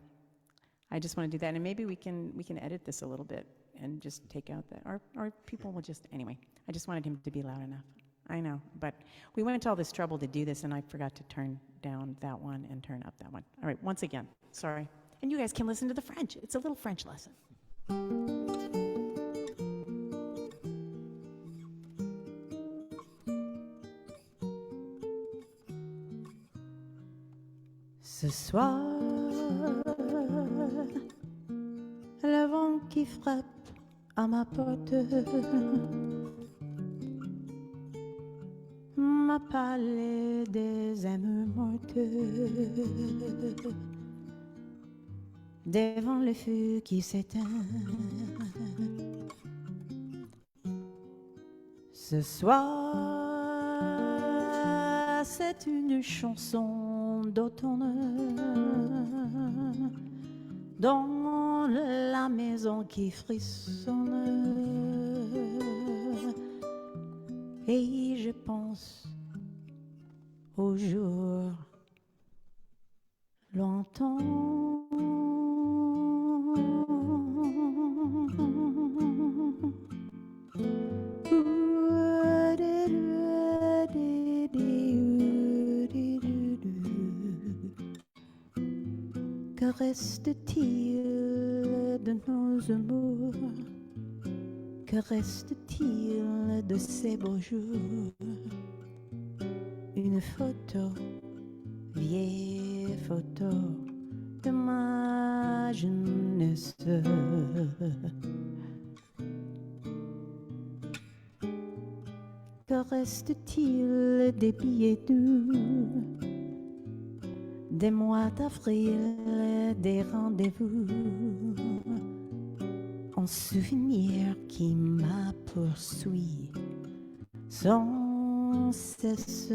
I just want to do that, and maybe we can edit this a little bit and just take out that, or people will just, anyway, I just wanted him to be loud enough. I know, but we went to all this trouble to do this, and I forgot to turn down that one and turn up that one. All right, once again, sorry. And you guys can listen to the French. It's a little French lesson. Ce soir, le vent qui frappe à ma porte m'a parlé des amours mortes devant le feu qui s'éteint. Ce soir, c'est une chanson d'automne dans la maison qui frissonne. Et je pense au jour lointain. Que reste-t-il de nos amours? Que reste-t-il de ces beaux jours? Une photo, vieille photo de ma jeunesse. Que reste-t-il des billets doux, des mois d'avril, des rendez-vous, un souvenir qui m'a poursuivi sans cesse.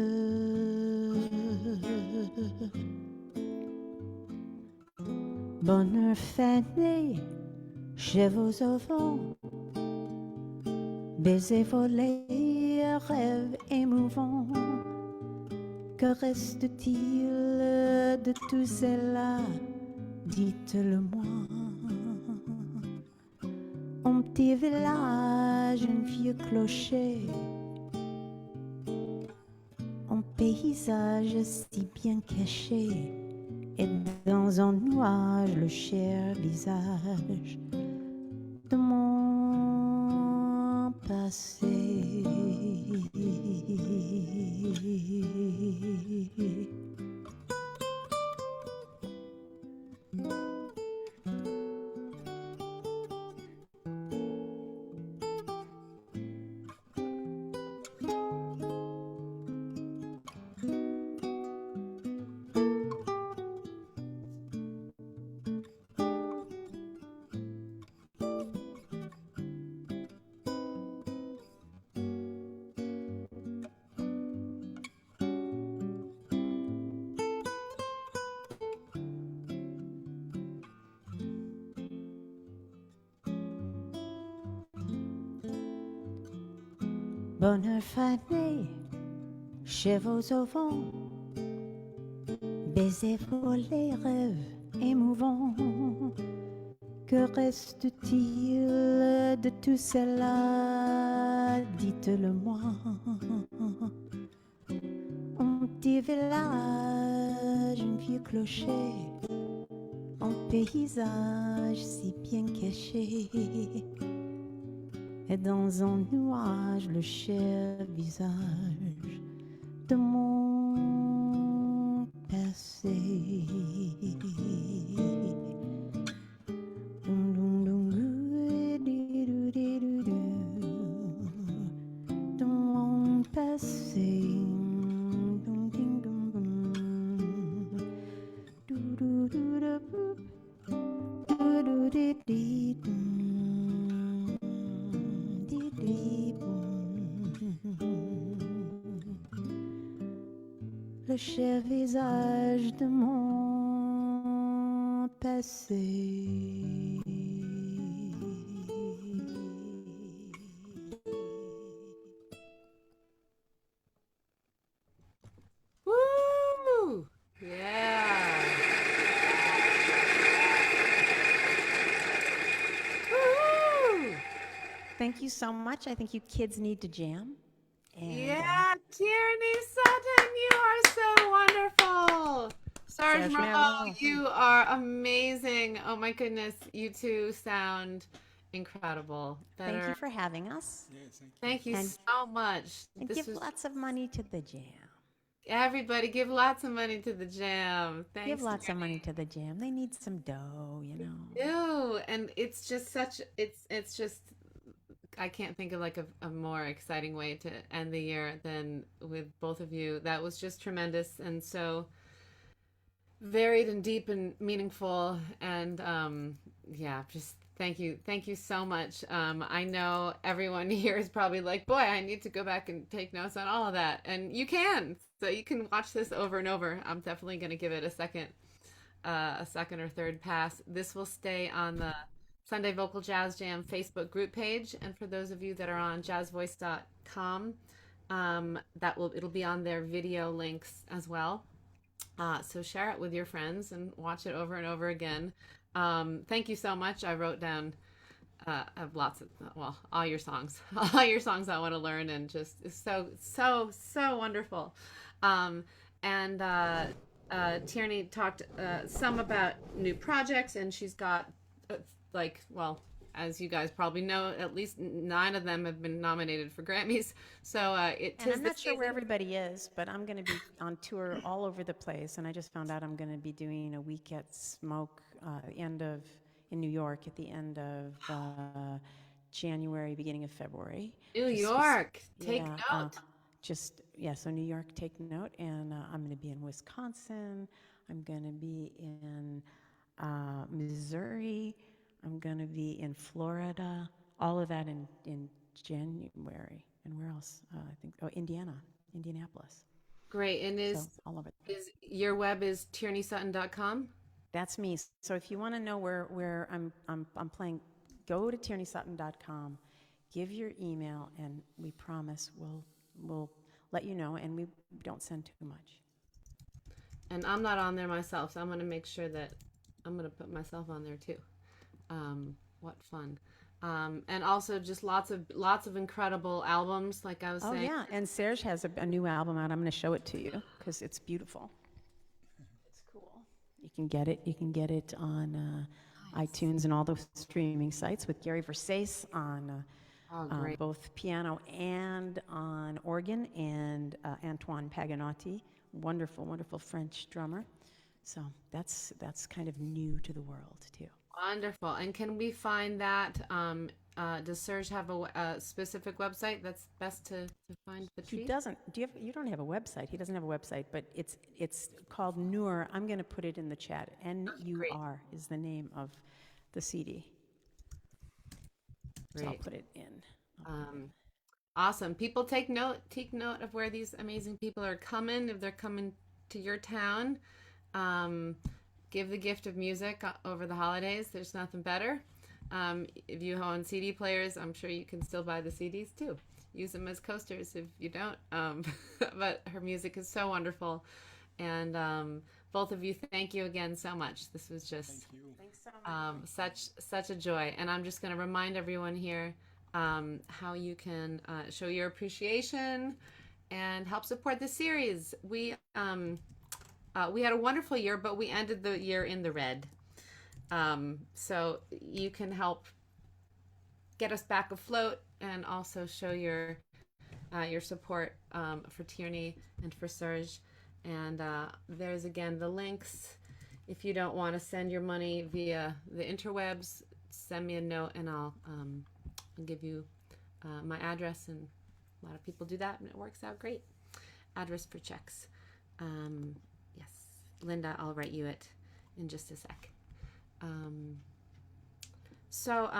Bonheur fané, chevaux au vent, baisers volés, rêves émouvants. Que reste-t-il de tout cela? Dites-le-moi. Un petit village, un vieux clocher, un paysage si bien caché, et dans un nuage le cher visage de mon passé. Bonheur fané, chevaux au vent, baisers volés, rêves émouvants. Que reste-t-il de tout cela? Dites-le-moi. Un petit village, un vieux clocher, en paysage si bien caché. Et dans un nuage, le cher visage de mon passé. De mon passé. Le cher visage de mon passé. Woo! Yeah. Woo! Thank you so much. I think you kids need to jam. And, Yeah, Tierney Sutton, you are so wonderful. Serge Serge Merlaud, Merlaud. you are amazing. Oh my goodness, you two sound incredible. Thank you for having us. Yes, thank you. Thank you And- so much. And This give was lots of money to the jam. everybody give lots of money to the jam. Thanks. Give lots of Tierney. money to the jam. They need some dough, you know. Ew, and it's just such it's just I can't think of like a more exciting way to end the year than with both of you. That was just tremendous and so varied and deep and meaningful and yeah, just thank you so much. I know everyone here is probably like, boy, I need to go back and take notes on all of that, and you can, so you can watch this over and over. I'm definitely going to give it a second or third pass. This will stay on the Sunday Vocal Jazz Jam Facebook group page, and for those of you that are on jazzvoice.com, it'll be on their video links as well. So share it with your friends and watch it over and over again. Thank you so much. I wrote down I have lots of all your songs, all your songs I want to learn, and just it's so wonderful. And Tierney talked some about new projects, and she's got as you guys probably know, at least 9 of them have been nominated for Grammys. So And I'm not sure where everybody is, but I'm going to be on tour all over the place. And I just found out I'm going to be doing a week at Smoke in New York at the end of January, beginning of February. New York, take note. So New York, take note. And I'm going to be in Wisconsin. I'm going to be in Missouri. I'm going to be in Florida, all of that in January. And where else? I think, Indianapolis. Great. And all over. Is your web is tierneysutton.com? That's me. So if you want to know where I'm playing, go to tierneysutton.com, give your email, and we promise we'll let you know, and we don't send too much. And I'm not on there myself, so I'm going to make sure that I'm going to put myself on there too. What fun. And also just lots of incredible albums, like I was saying. Oh yeah, and Serge has a new album out. I'm going to show it to you because it's beautiful. It's cool. You can get it on iTunes and all those streaming sites with Gary Versace on both piano and on organ, and Antoine Paganotti, wonderful French drummer. So that's kind of new to the world too. Wonderful. And can we find that? Does Serge have a specific website that's best to find the treat? He doesn't. You don't have a website. He doesn't have a website, but it's called Nur. I'm going to put it in the chat. NUR is the name of the CD. So I'll put it in. Awesome. People take note of where these amazing people are coming. If they're coming to your town, give the gift of music over the holidays. There's nothing better. If you own CD players, I'm sure you can still buy the CDs too. Use them as coasters if you don't. But her music is so wonderful. And both of you, thank you again so much. This was just Thanks so much. such a joy. And I'm just going to remind everyone here how you can show your appreciation and help support the series. We had a wonderful year, but we ended the year in the red. So you can help get us back afloat and also show your support for Tierney and for Serge. And there's again the links. If you don't want to send your money via the interwebs, send me a note and I'll give you my address. And a lot of people do that and it works out great. Address for checks. Yes, Linda, I'll write you it in just a sec. So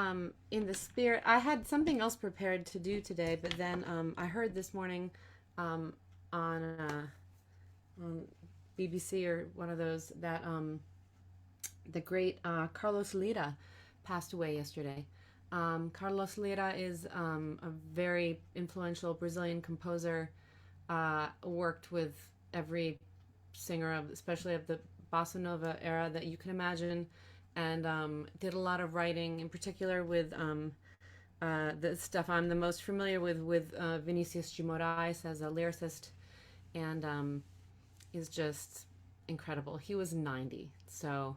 in the spirit, I had something else prepared to do today, but then I heard this morning on BBC or one of those that the great Carlos Lira passed away yesterday. Carlos Lira is a very influential Brazilian composer, worked with every singer of, especially of the bossa nova era that you can imagine, and did a lot of writing, in particular with the stuff I'm the most familiar with Vinicius de Moraes as a lyricist, and is just incredible. He was 90, so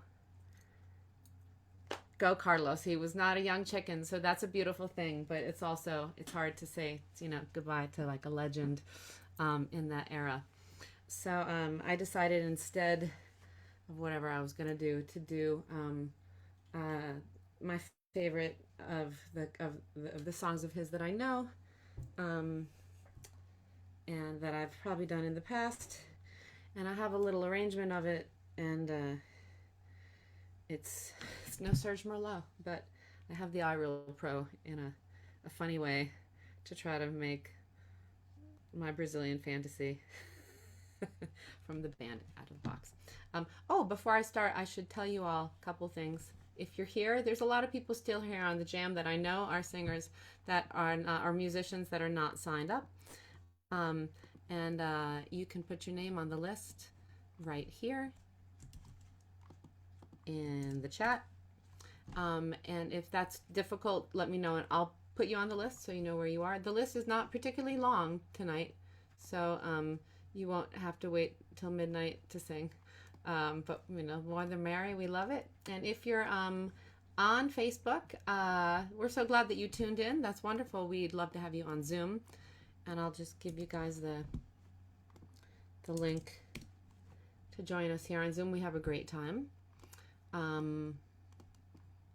go Carlos. He was not a young chicken, so that's a beautiful thing, but it's also, it's hard to say, goodbye to like a legend in that era. So I decided instead of whatever I was gonna do to do my favorite of the songs of his that I know, and that I've probably done in the past, and I have a little arrangement of it, and it's no Serge Merlaud, but I have the iReal Pro in a funny way to try to make my Brazilian fantasy from the band out of the box. Before I start, I should tell you all a couple things. If you're here, there's a lot of people still here on the jam that I know are singers that are musicians that are not signed up. And you can put your name on the list right here in the chat. And if that's difficult, let me know and I'll put you on the list so you know where you are. The list is not particularly long tonight, so you won't have to wait till midnight to sing. But more the merry. We love it. And if you're on Facebook, we're so glad that you tuned in. That's wonderful. We'd love to have you on Zoom, and I'll just give you guys the link to join us here on Zoom. We have a great time.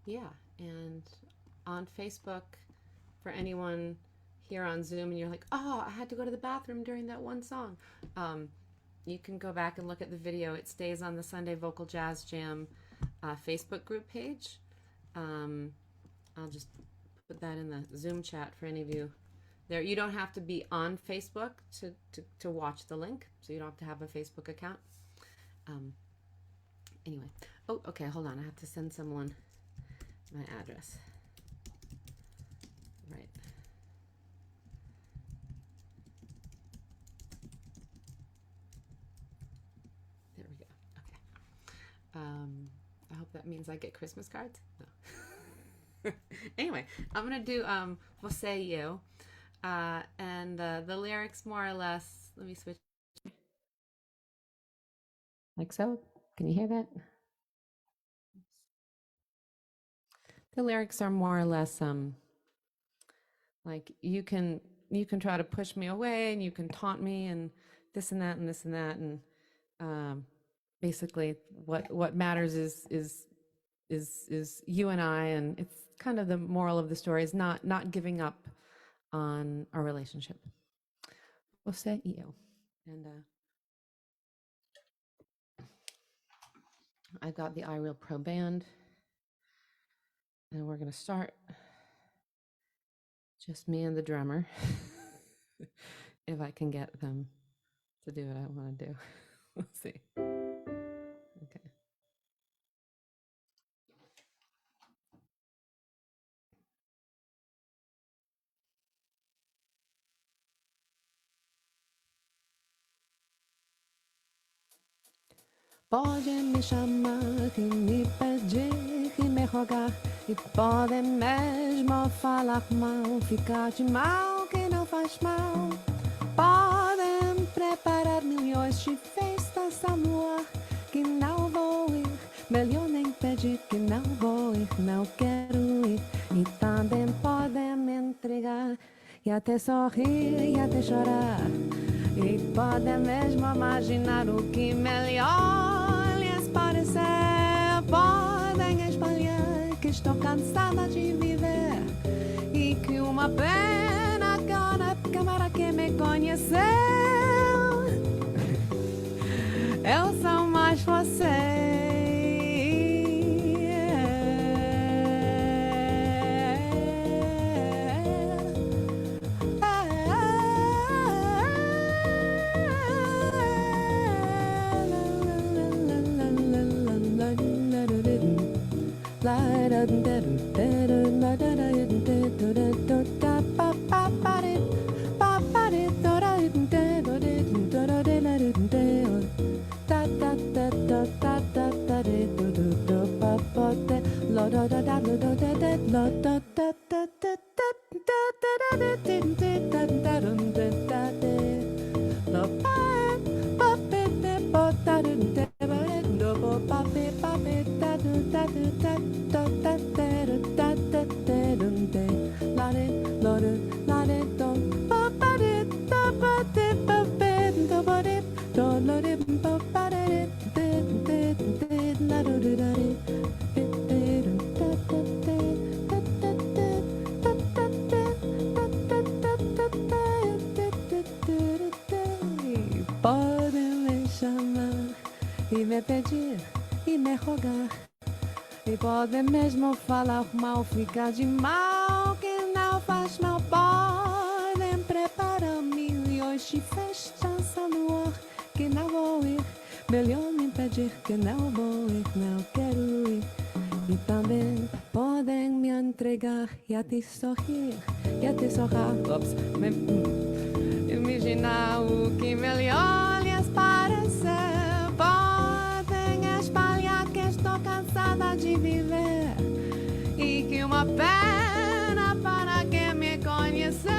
Yeah, and on Facebook, for anyone here on Zoom and you're like, oh, I had to go to the bathroom during that one song, you can go back and look at the video. It stays on the Sunday Vocaljazzjam Facebook group page. I'll just put that in the Zoom chat for any of you there. You don't have to be on Facebook to watch the link, so you don't have to have a Facebook account. Anyway, okay, hold on. I have to send someone my address. Right. There we go. Okay. I hope that means I get Christmas cards. No. Anyway, I'm gonna do Você e Eu, and the lyrics more or less. Let me switch. Like so. Can you hear that? The lyrics are more or less like you can try to push me away and you can taunt me and this and that and this and that, and basically what matters is you and I, and it's kind of the moral of the story is not giving up on our relationship. Você e eu. And I've got the iReal Pro band. And we're going to start just me and the drummer, if I can get them to do what I want to do. We'll see. Okay. Pode me chamar e me pedir e me rogar, e podem mesmo falar mal, ficar de mal que não faz mal. Podem preparar milhões de festas ao luar, que não vou ir, melhor nem pedir. pedir que não vou ir, não quero ir. E também podem me entregar e até sorrir e até chorar. E podem mesmo imaginar o que melhor lhes parecer. Podem espalhar que estou cansada de viver e que uma pena cara para quem me conheceu. Eu sou mais você. Podem me chamar e me pedir e me rogar. E podem mesmo falar mal, ficar de mal, que não faz mal. Podem preparar milhões de festas no ar, que não vou ir. Melhor me impedir que não vou ir, não quero ir. E também podem me entregar e até sorrir, e até sorrar. Imaginar o que melhor lhes parecer. Podem espalhar que estou cansada de viver e que uma pena para quem me conheceu.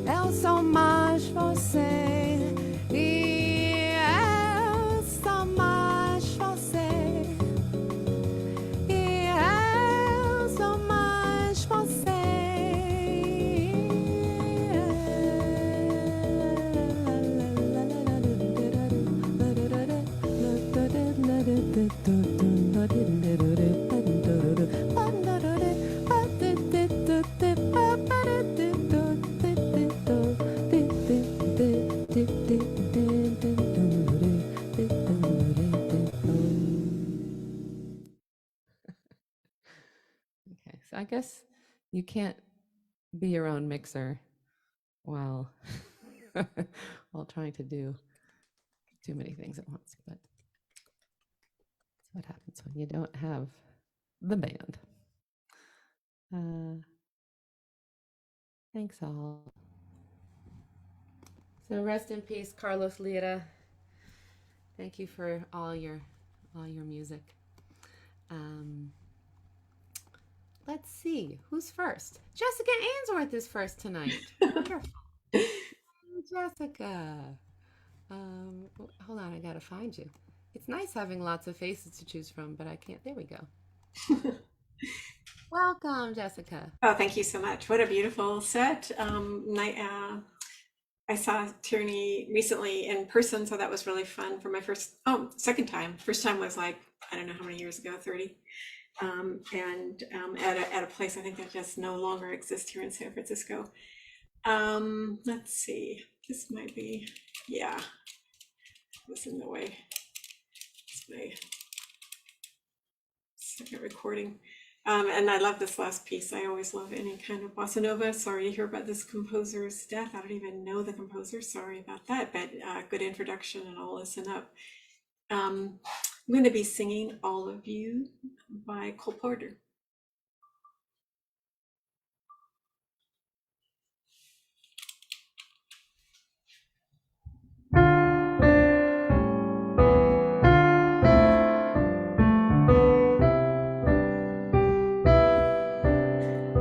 Eu sou mais você e eu sou mais você e eu sou mais você. Okay, so I guess you can't be your own mixer while while trying to do too many things at once, but that's what happens when you don't have the band. Thanks all. So rest in peace, Carlos Lira. Thank you for all your music. Let's see, who's first? Jessica Ainsworth is first tonight. Wonderful. Jessica. Hold on, I gotta find you. It's nice having lots of faces to choose from, but I can't. There we go. Welcome, Jessica. Oh, thank you so much. What a beautiful set. I saw Tierney recently in person, so that was really fun for my second time. First time was like, I don't know how many years ago, 30. At a place I think that just no longer exists here in San Francisco. Let's see, this might be, yeah, was in the way. It's my second recording. And I love this last piece. I always love any kind of bossa nova. Sorry to hear about this composer's death. I don't even know the composer. Sorry about that, but good introduction, and I'll listen up. I'm going to be singing All of You by Cole Porter.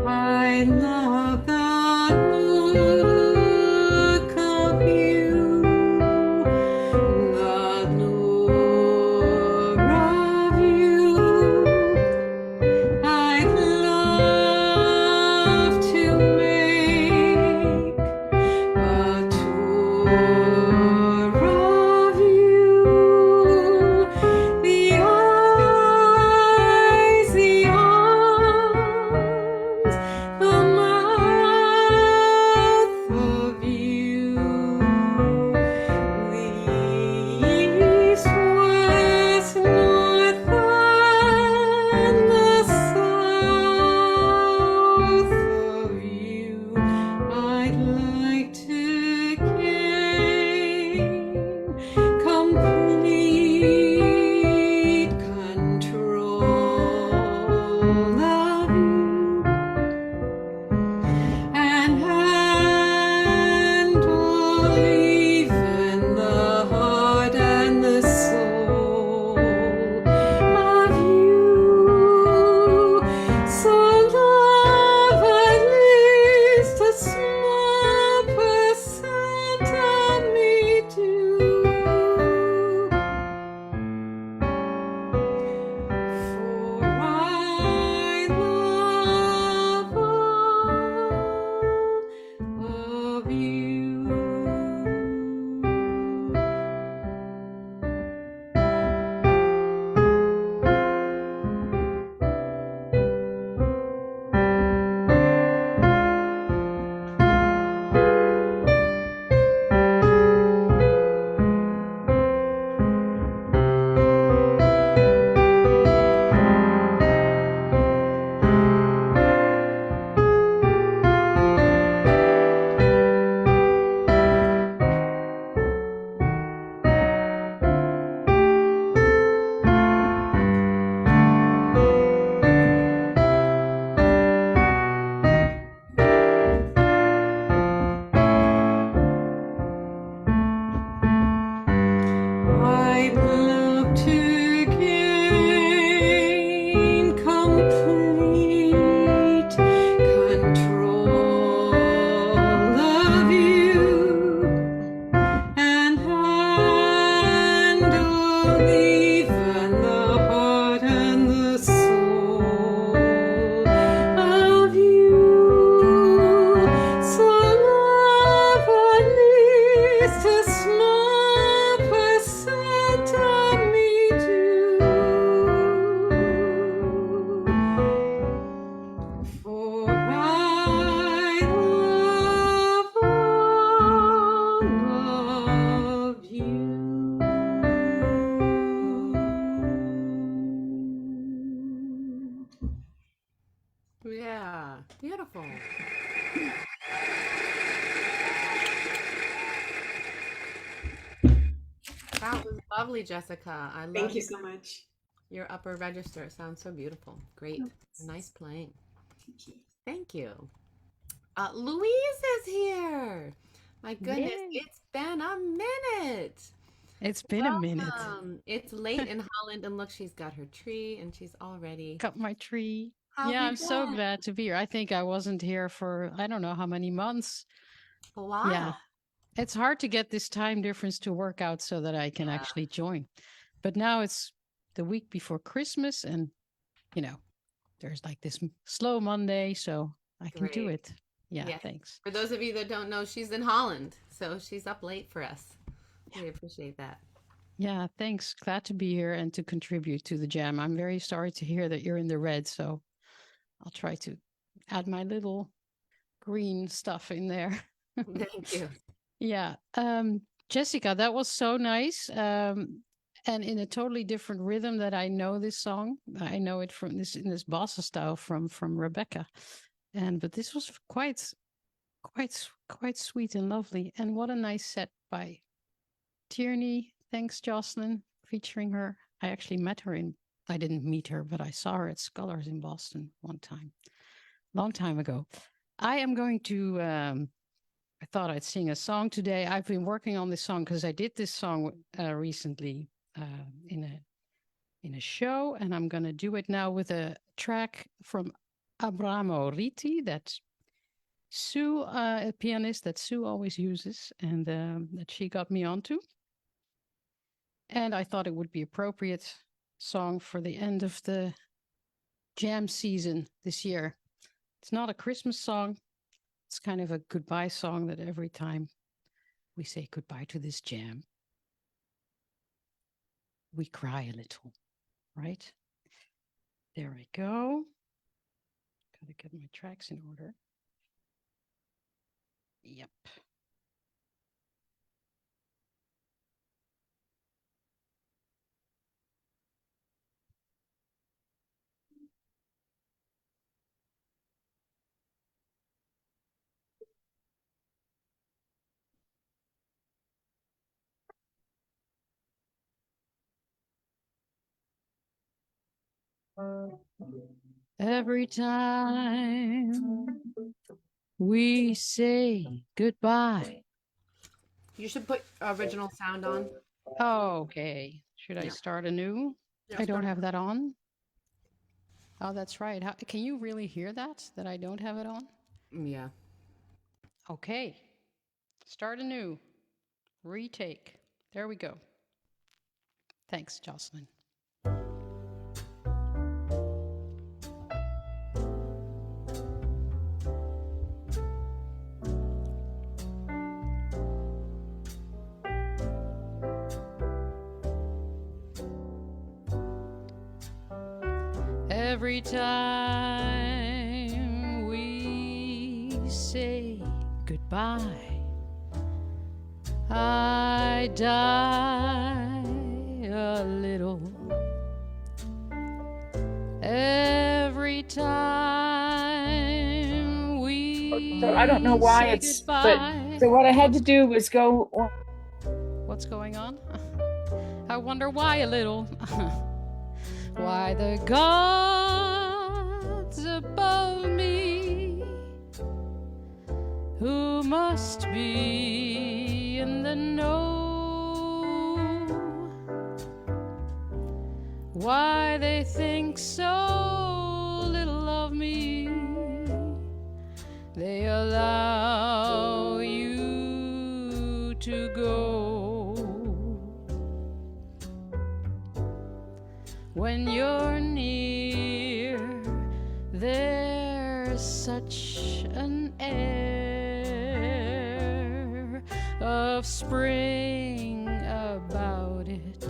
I love the look of you, the look lovely, Jessica. I love Thank you so much. your upper register. It sounds so beautiful. Great. Nice playing. Thank you. Thank you. Louise is here. My goodness, Yay. it's been a minute. It's been a minute. It's late in Holland, and look, she's got her tree, and she's all ready. Cut my tree. How Yeah, have I'm you so been? glad to be here. I think I wasn't here for I don't know how many months. A while. Yeah. It's hard to get this time difference to work out so that I can Yeah. actually join. But now it's the week before Christmas and there's like this slow Monday, so I can do Great. it. Yeah, Yes. thanks. For those of you that don't know, she's in Holland, so she's up late for us. We appreciate that. Yeah, thanks. Glad to be here and to contribute to the jam. I'm very sorry to hear that you're in the red, so I'll try to add my little green stuff in there. Thank you. Yeah. Jessica, that was so nice. And in a totally different rhythm that I know this song. I know it from this in this bossa style from Rebecca. But this was quite sweet and lovely. And what a nice set by Tierney. Thanks, Jocelyn, featuring her. I actually met her I didn't meet her, but I saw her at Scholars in Boston one time, long time ago. I am going to, I thought I'd sing a song today. I've been working on this song because I did this song recently in a show, and I'm going to do it now with a track from Abramo Riti that Sue, a pianist that Sue always uses and that she got me onto. And I thought it would be appropriate song for the end of the jam season this year. It's not a Christmas song. It's kind of a goodbye song that every time we say goodbye to this jam, we cry a little, right? There we go. Gotta get my tracks in order. Yep. Every time we say goodbye. You should put original sound on. Okay. Should I Yeah. start anew? Yeah, I don't start. have that on. Oh, that's right. Can you really hear that I don't have it on? Yeah. Okay. Start anew. Retake. There we go. Thanks, Jocelyn. Every time we say goodbye, I die a little. Every time we So I don't know why say it's, goodbye. but so what I had to do was go. What's going on? I wonder why a little. Why the gods above me, who must be in the know, why they think so little of me, they allow you to go. When you're near, there's such an air of spring about it.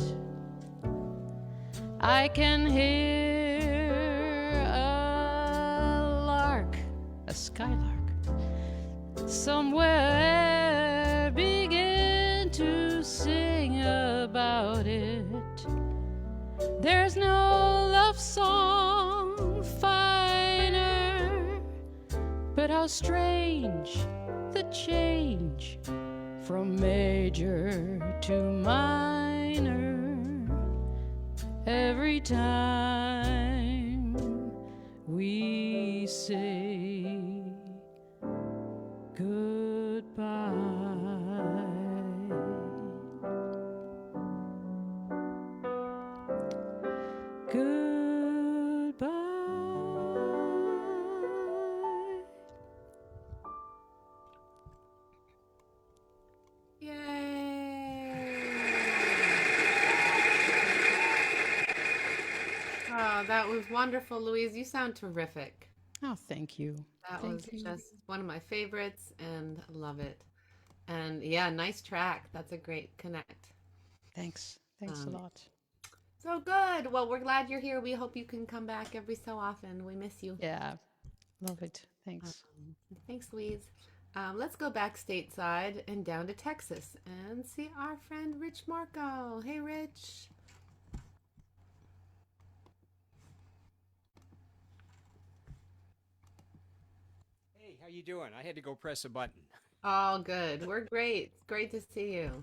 I can hear a lark, a skylark, somewhere begin to sing about it. There's no love song finer, but how strange the change from major to minor. finer every time we say goodbye. Goodbye. Oh, that was wonderful, Louise. You sound terrific. Oh, thank you. That Thank was you. just one of my favorites and love it. And yeah, nice track. That's a great connect. Thanks. Thanks a lot. So good. Well, we're glad you're here. We hope you can come back every so often. We miss you. Yeah. Love it. Thanks. Thanks, Louise. Let's go back stateside and down to Texas and see our friend Rich Marco. Hey, Rich. Hey, how you doing? I had to go press a button. All good. We're great. It's great to see you.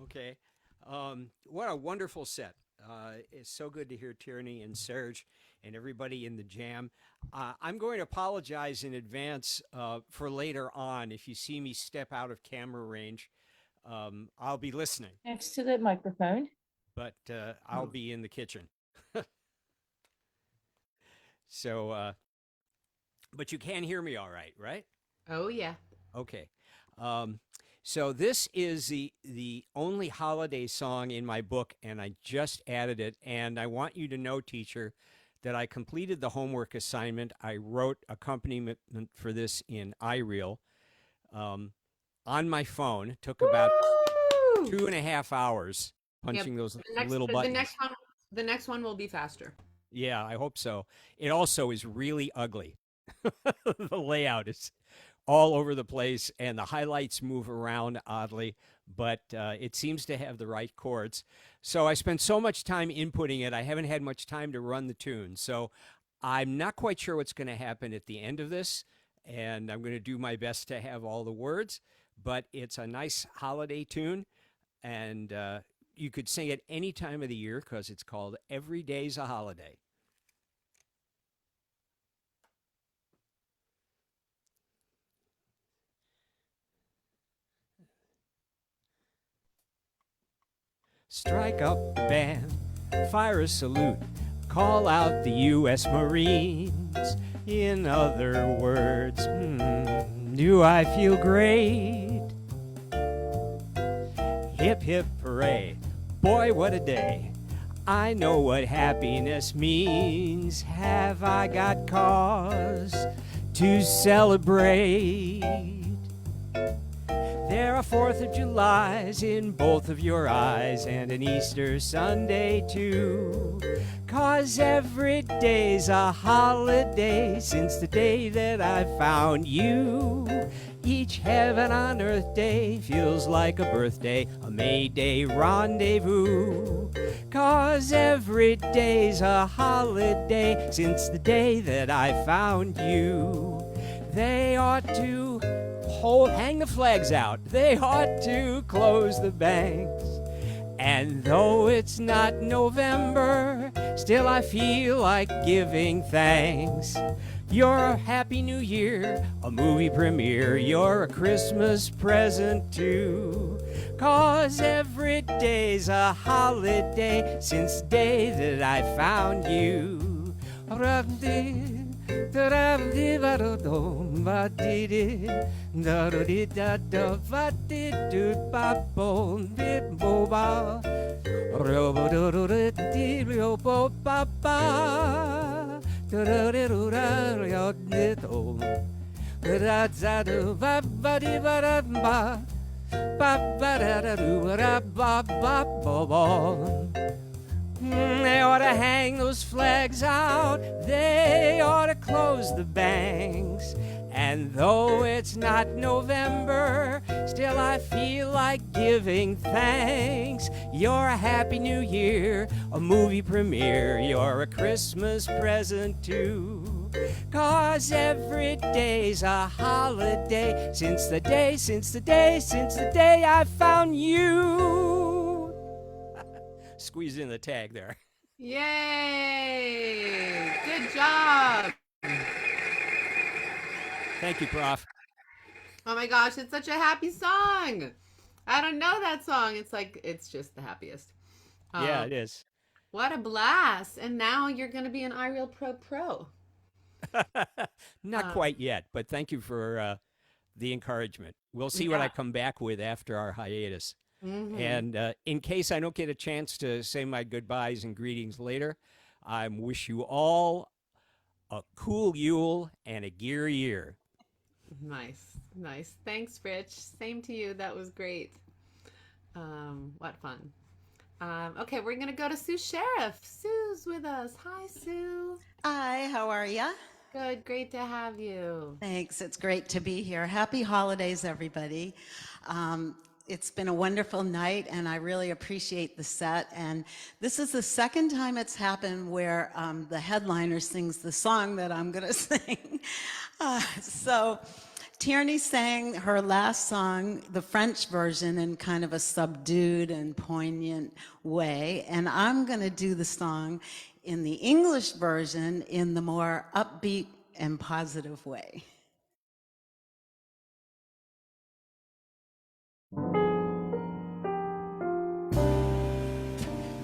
Okay. What a wonderful set. It's so good to hear Tierney and Serge and everybody in the jam. I'm going to apologize in advance for later on. If you see me step out of camera range, I'll be listening, Next to the microphone. but I'll be in the kitchen. So, but you can hear me all right, right? Oh, yeah. Okay. So this is the only holiday song in my book, and I just added it. And I want you to know, teacher, that I completed the homework assignment. I wrote accompaniment for this in iReel on my phone. It took about Woo! 2.5 hours punching those little buttons. The next one will be faster. Yeah, I hope so. It also is really ugly. The layout is all over the place, and the highlights move around oddly, but it seems to have the right chords. So I spent so much time inputting it, I haven't had much time to run the tune. So I'm not quite sure what's going to happen at the end of this, and I'm going to do my best to have all the words, but it's a nice holiday tune, and you could sing it any time of the year because it's called Every Day's a Holiday. Strike up the band, fire a salute, call out the U.S. Marines. In other words, do I feel great? Hip, hip, hooray, boy, what a day. I know what happiness means. Have I got cause to celebrate? There are 4th of Julys in both of your eyes, and an Easter Sunday too. 'Cause every day's a holiday since the day that I found you. Each heaven on earth day feels like a birthday, a May Day rendezvous. 'Cause every day's a holiday since the day that I found you. They ought to hang the flags out. They ought to close the banks. And though it's not November, still I feel like giving thanks. You're a Happy New Year, a movie premiere. You're a Christmas present too. 'Cause every day's a holiday since the day that I found you. They ought to hang those flags out. They ought to close the banks. And though it's not November, still I feel like giving thanks. You're a Happy New Year, a movie premiere. You're a Christmas present too. 'Cause every day's a holiday since the day I found you. squeeze in the tag there. Yay! Good job. Thank you, Prof. Oh my gosh, it's such a happy song. I don't know that song. It's just the happiest. Yeah, it is. What a blast. And now you're going to be an iReal Pro. Not quite yet, but thank you for the encouragement. We'll see what I come back with after our hiatus. Mm-hmm. And in case I don't get a chance to say my goodbyes and greetings later, I wish you all a cool Yule and a gear year. Nice. Thanks, Rich. Same to you. That was great. What fun. Okay, we're going to go to Sue Sheriff. Sue's with us. Hi, Sue. Hi, how are ya? Good. Great to have you. Thanks. It's great to be here. Happy holidays, everybody. It's been a wonderful night, and I really appreciate the set. And this is the second time it's happened where the headliner sings the song that I'm going to sing. So Tierney sang her last song, the French version, in kind of a subdued and poignant way. And I'm going to do the song in the English version in the more upbeat and positive way.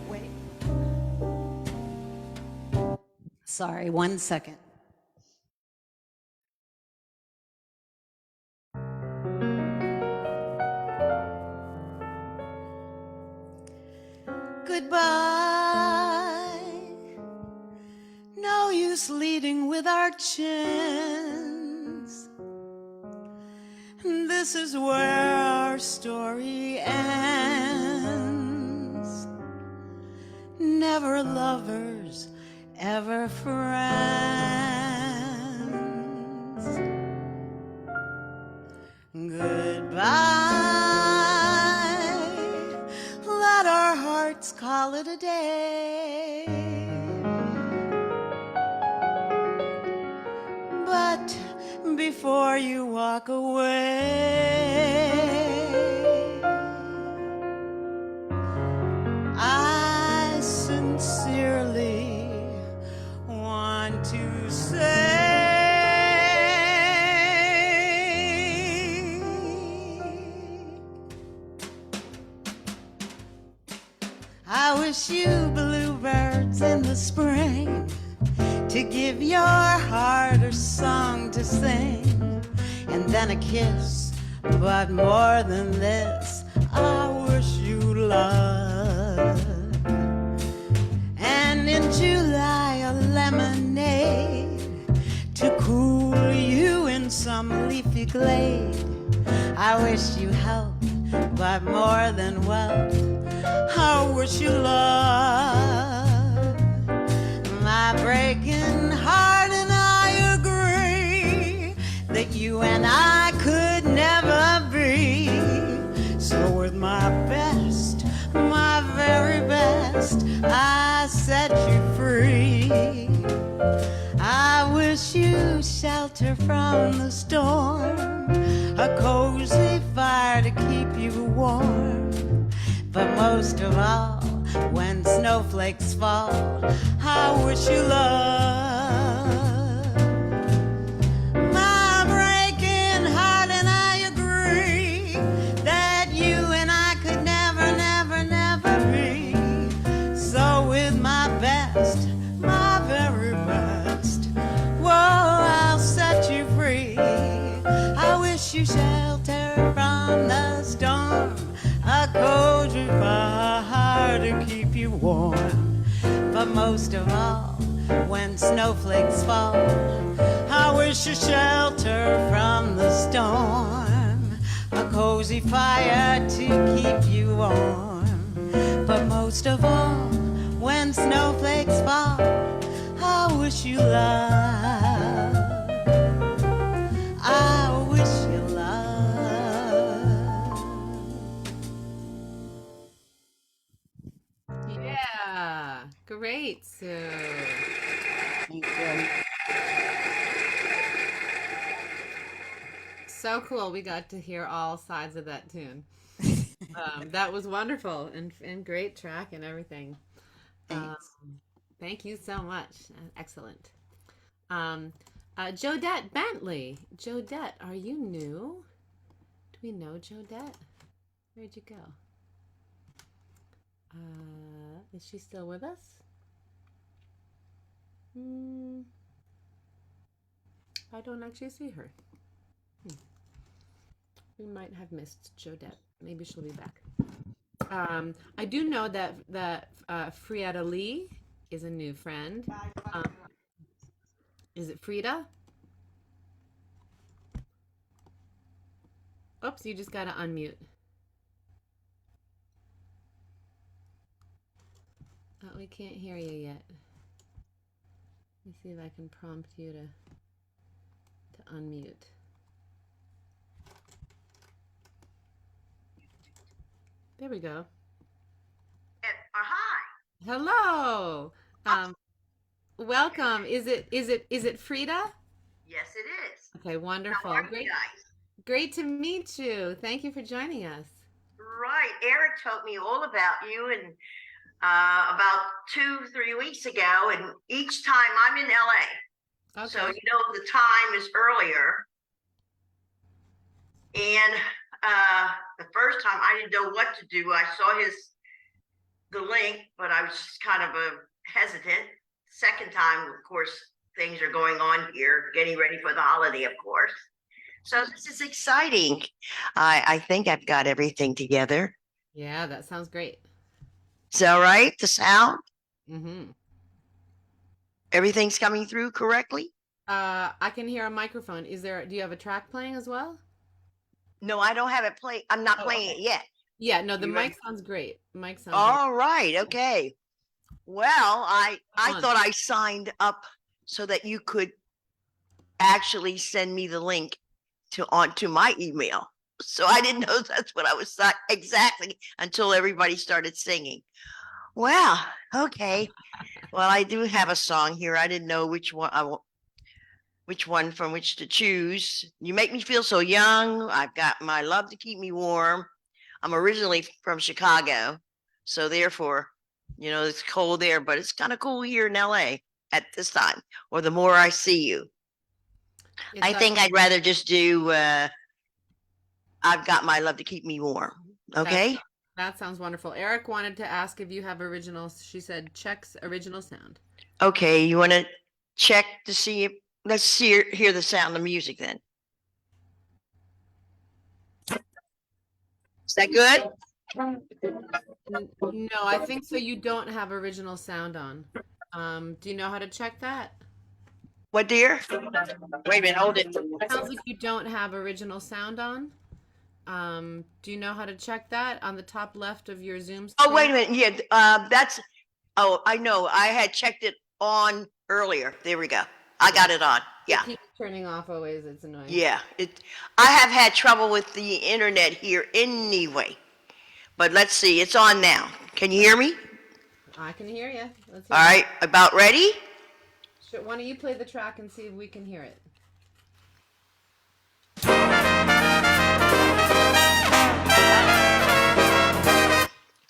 Wait. Sorry, 1 second. Goodbye. No use leading with our chins. This is where our story ends. Never lovers, ever friends. Goodbye. Let our hearts call it a day. But before you walk away, I sincerely want to say, I wish you bluebirds in the spring to give your heart a song to sing, and then a kiss. But more than this, I wish you love. And in July, a lemonade to cool you in some leafy glade. I wish you health, but more than wealth, I wish you love. My breaking heart and I agree that you and I could never be. So with my best, my very best, I set you free. I wish you shelter from the storm, a cozy fire to keep you warm. But most of all, when snowflakes fall, I wish you love. My breaking heart and I agree that you and I could never, never, never be. So with my best, my very best, whoa, I'll set you free. I wish you shelter from the storm, a cozy fire to keep you warm. But most of all, when snowflakes fall, I wish you shelter from the storm, a cozy fire to keep you warm. But most of all, when snowflakes fall, I wish you love. I wish you love. Yeah. Great, Sue. Thank you. So cool. We got to hear all sides of that tune. That was wonderful and great track and everything. Thanks. Thank you so much. Excellent. Jodette Bentley. Jodette, are you new? Do we know Jodette? Where'd you go? Is she still with us? I don't actually see her. We might have missed Jodette. Maybe she'll be back. I do know that Frieda Lee is a new friend. Is it Frida? Oops, you just gotta unmute. Oh, we can't hear you yet. Let me see if I can prompt you to unmute. There we go. Hi. Hello. Welcome. Is it Frida? Yes, it is. Okay, wonderful. How are you guys? Great to meet you. Thank you for joining us. Right. Eric told me all about you and about 2-3 weeks ago, and each time I'm in LA. Okay. So the time is earlier. And the first time I didn't know what to do. I saw the link, but I was just kind of hesitant. Second time, of course, things are going on here, getting ready for the holiday, of course. So this is exciting. I think I've got everything together. Yeah, that sounds great. Is that right? The sound? Mm-hmm. Everything's coming through correctly? I can hear a microphone. Do you have a track playing as well? No, I don't have it playing. I'm not playing it yet. Yeah, no, the You mic ready? sounds great. Mic sounds All right. Okay. Well, I on. thought I signed up so that you could actually send me the link onto my email. So I didn't know that's what I was exactly until everybody started singing. Well, okay. Well, I do have a song here. I didn't know which one from which to choose. You make me feel so young. I've got my love to keep me warm. I'm originally from Chicago, so therefore, it's cold there, but it's kind of cool here in LA at this time. Or The More I See You. I think I'd rather just do I've Got My Love to Keep Me Warm. Okay? That sounds wonderful. Eric wanted to ask if you have original. She said checks original sound. Okay, you want to check to see if let's hear the sound of music then. Is that good? No, I think so. You don't have original sound on. Do you know how to check that? What, dear? Wait a minute, hold it. Sounds like you don't have original sound on. Do you know how to check that on the top left of your Zoom screen? Oh, wait a minute. Yeah, I know. I had checked it on earlier. There we go. I got it on. Yeah. It keeps turning off always. It's annoying. Yeah. I have had trouble with the internet here anyway. But let's see. It's on now. Can you hear me? I can hear you. All right. About ready? Sure. Why don't you play the track and see if we can hear it?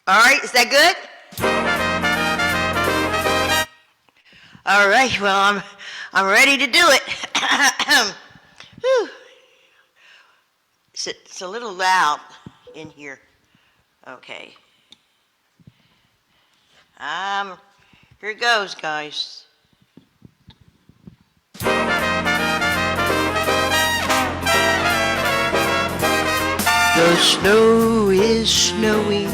All right. Is that good? All right. Well, I'm ready to do it. It's a little loud in here. Okay. Here it goes, guys. The snow is snowing,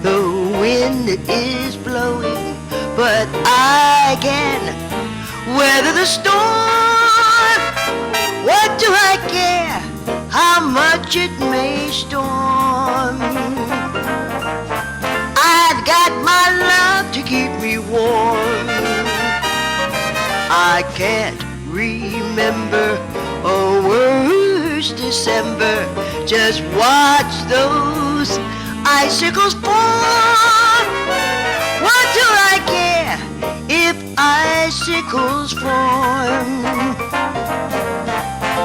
the wind is blowing, but I can weather the storm. What do I care how much it may storm? I've got my love to keep me warm. I can't remember a worse December. Just watch those icicles form. What do I care if icicles form?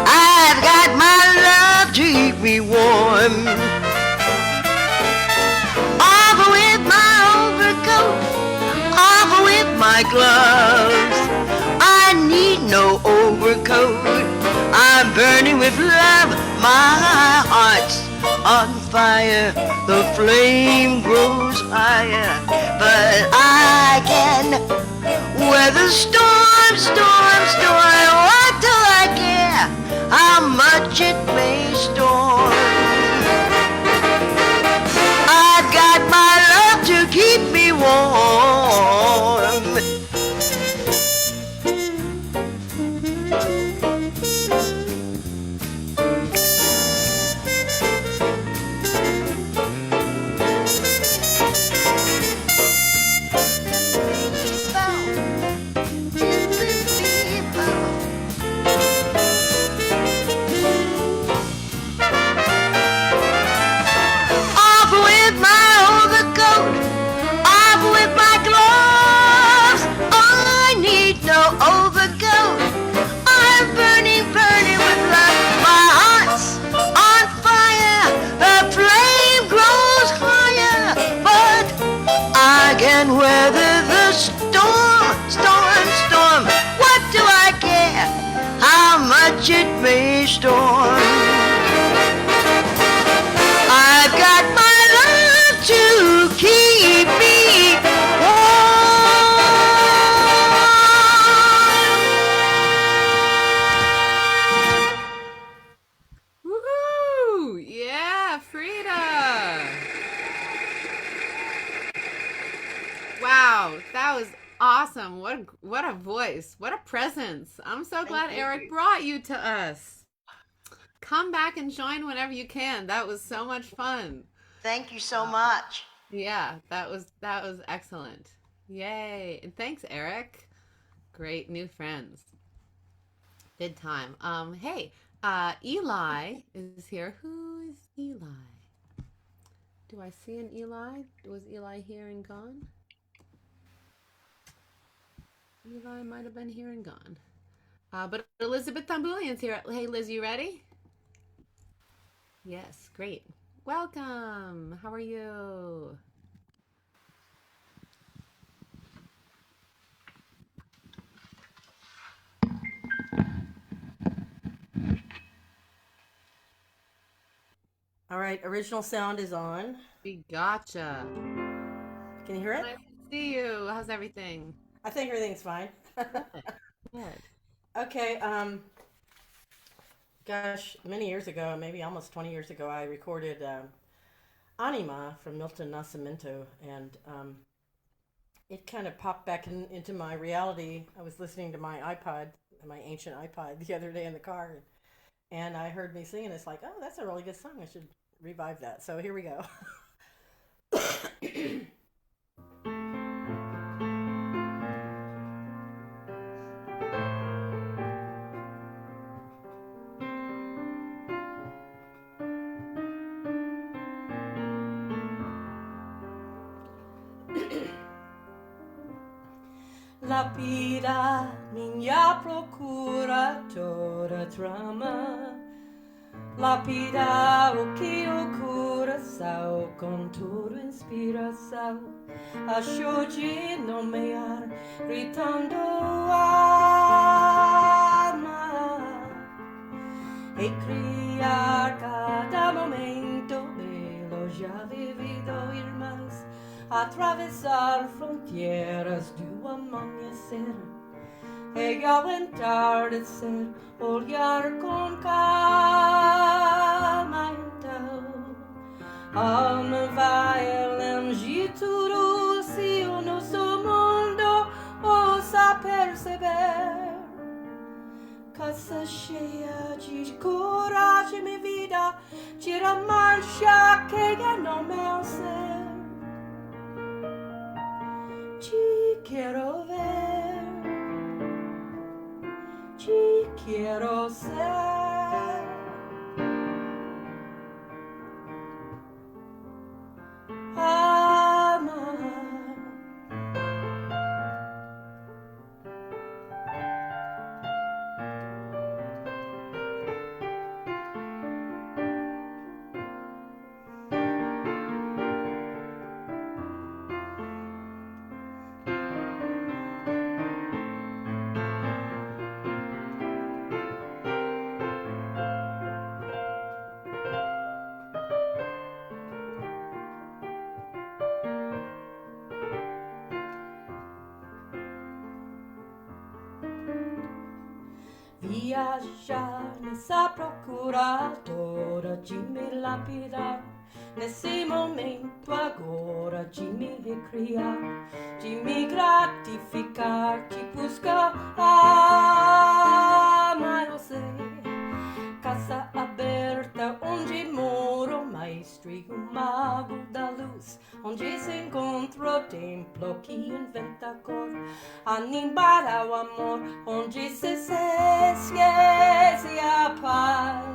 I've got my love to keep me warm. with love. My heart's on fire, the flame grows higher, but I can weather storm, storm, storm. What do I care how much it may storm? I've got my love to keep me warm. Off with my overcoat, off with my gloves. I need no overcoat. I'm burning, burning with love. My heart's on fire, the flame grows higher, but I can weather the storm, storm, storm. What do I care how much it may storm? I've got my love to keep me warm. Woohoo! Yeah, Frida. Wow, that was awesome. What a voice. What a presence. I'm so glad Eric brought you to us. Come back and join whenever you can. That was so much fun. Thank you so much. Yeah, that was excellent. Yay. And thanks, Eric. Great new friends. Good time. Hey, Eli is here. Who is Eli? Do I see an Eli? Was Eli here and gone? Eli might have been here and gone. But Elizabeth Tamboulian's here. Hey, Liz, you ready? Yes, great. Welcome. How are you? All right, original sound is on. We gotcha. Can you hear it? Nice to see you. How's everything? I think everything's fine. Good. Okay, gosh, many years ago, maybe almost 20 years ago, I recorded Anima from Milton Nascimento, and it kind of popped back into my reality. I was listening to my iPod, my ancient iPod, the other day in the car, and I heard me singing. It's like, oh, that's a really good song. I should revive that. So here we go. Lapida, minha procuradora trama. Lapida o que o coração com toda inspiração. Achou de nomear, gritando alma. E criar cada momento belo já vivido, irmãs. Atravessar fronteiras do amanhecer e ao entardecer olhar com calma. Então alma vai além de tudo, se o nosso mundo ousa perceber. Casa cheia de coragem, minha vida, tira a marcha que é no meu ser. Te quiero ver, te quiero ser. Amar. viaggiare nessa procuradora de me lapidar. Nesse momento agora de me recriar, de me gratificar, de buscar. Mas eu sei, casa aberta onde mora o maestro e o mago da luz, onde se encontra o templo que inventa a cor, animar ao amor, onde se esquece a paz.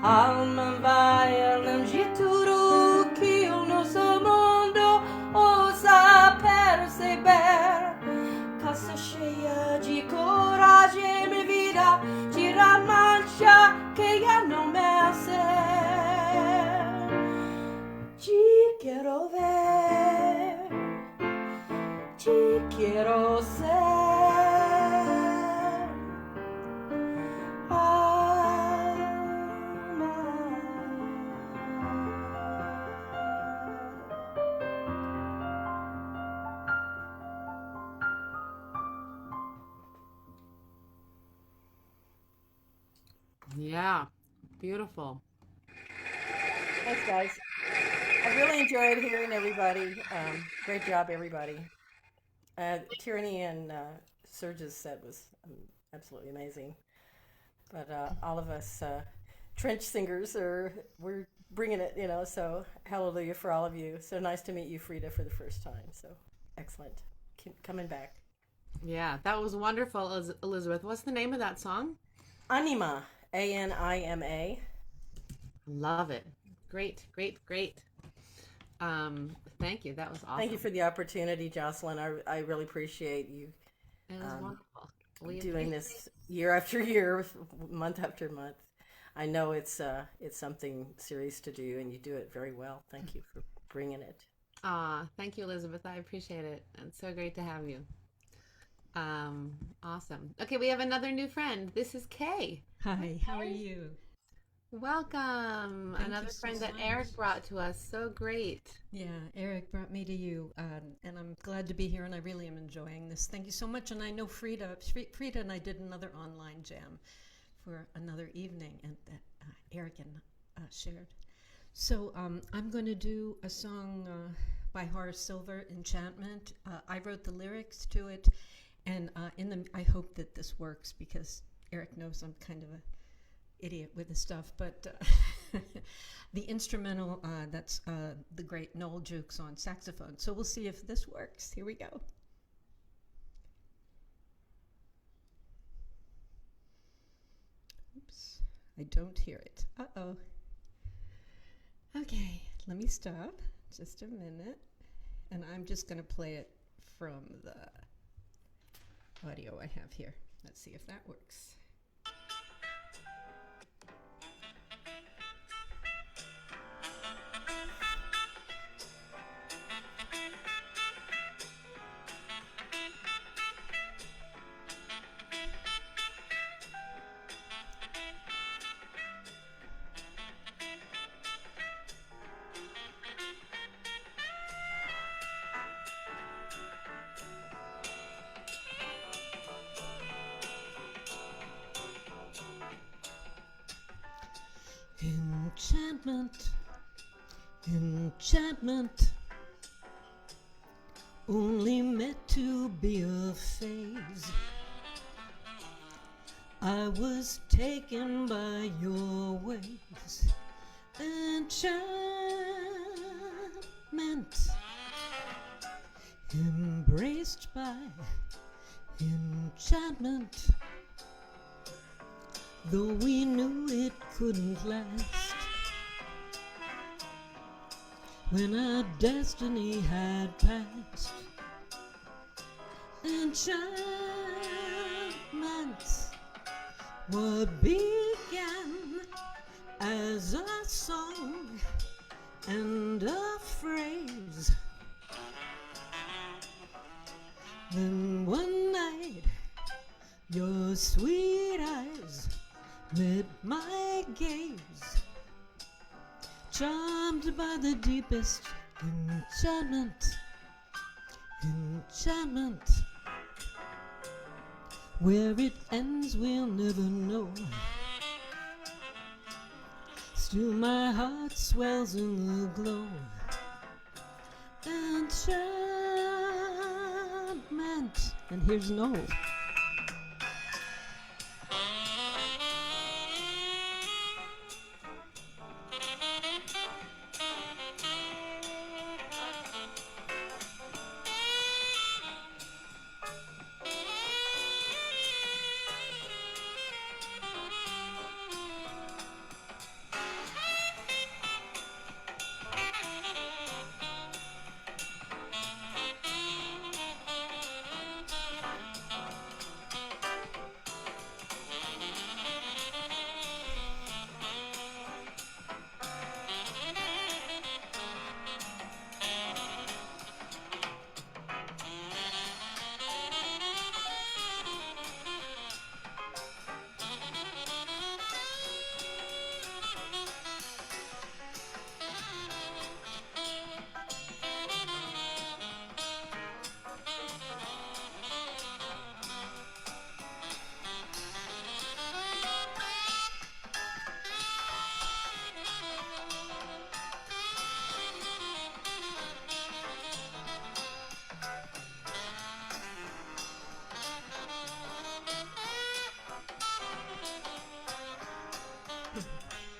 Alma vai além de tudo que o nosso mundo ousa perceber. Casa cheia de coragem, minha vida, tira a mancha que já não me ser. Te quero ver, te quero ser. Yeah, beautiful. Thanks, guys. I really enjoyed hearing everybody. Great job, everybody. Tierney and Serge's set was absolutely amazing. But all of us trench singers we're bringing it, so hallelujah for all of you. So nice to meet you, Frida, for the first time. So excellent. Keep coming back. Yeah, that was wonderful, Elizabeth. What's the name of that song? Anima, Anima. Love it. Great. Thank you. That was awesome. Thank you for the opportunity, Jocelyn. I really appreciate you It was wonderful. doing this year after year, month after month. I know it's something serious to do, and you do it very well. Thank you for bringing it. Thank you, Elizabeth. I appreciate it. It's so great to have you. Awesome. Okay, we have another new friend. This is Kay. Hi, how are you? Welcome. Thank Another you so friend that much. Eric brought to us. So great. Yeah, Eric brought me to you, and I'm glad to be here, and I really am enjoying this. Thank you so much. And I know Frida and I did another online jam for another evening, and that Eric and shared. So I'm going to do a song by Horace Silver, Enchantment. I wrote the lyrics to it, and I hope that this works because Eric knows I'm kind of a idiot with this stuff, but the instrumental, that's the great Noel Jukes on saxophone. So we'll see if this works. Here we go. Oops, I don't hear it. Uh-oh. Okay, let me stop just a minute, and I'm just going to play it from the audio I have here. Let's see if that works. Enchantment, enchantment, only meant to be a phase. I was taken by your ways. Enchantment, embraced by enchantment. Though we knew it couldn't last, when our destiny had passed. Enchantment, what began as a song and a phrase, then one night your sweet eyes met my gaze, charmed by the deepest enchantment, enchantment. Where it ends, we'll never know. Still my heart swells in the glow. Enchantment. And here's no.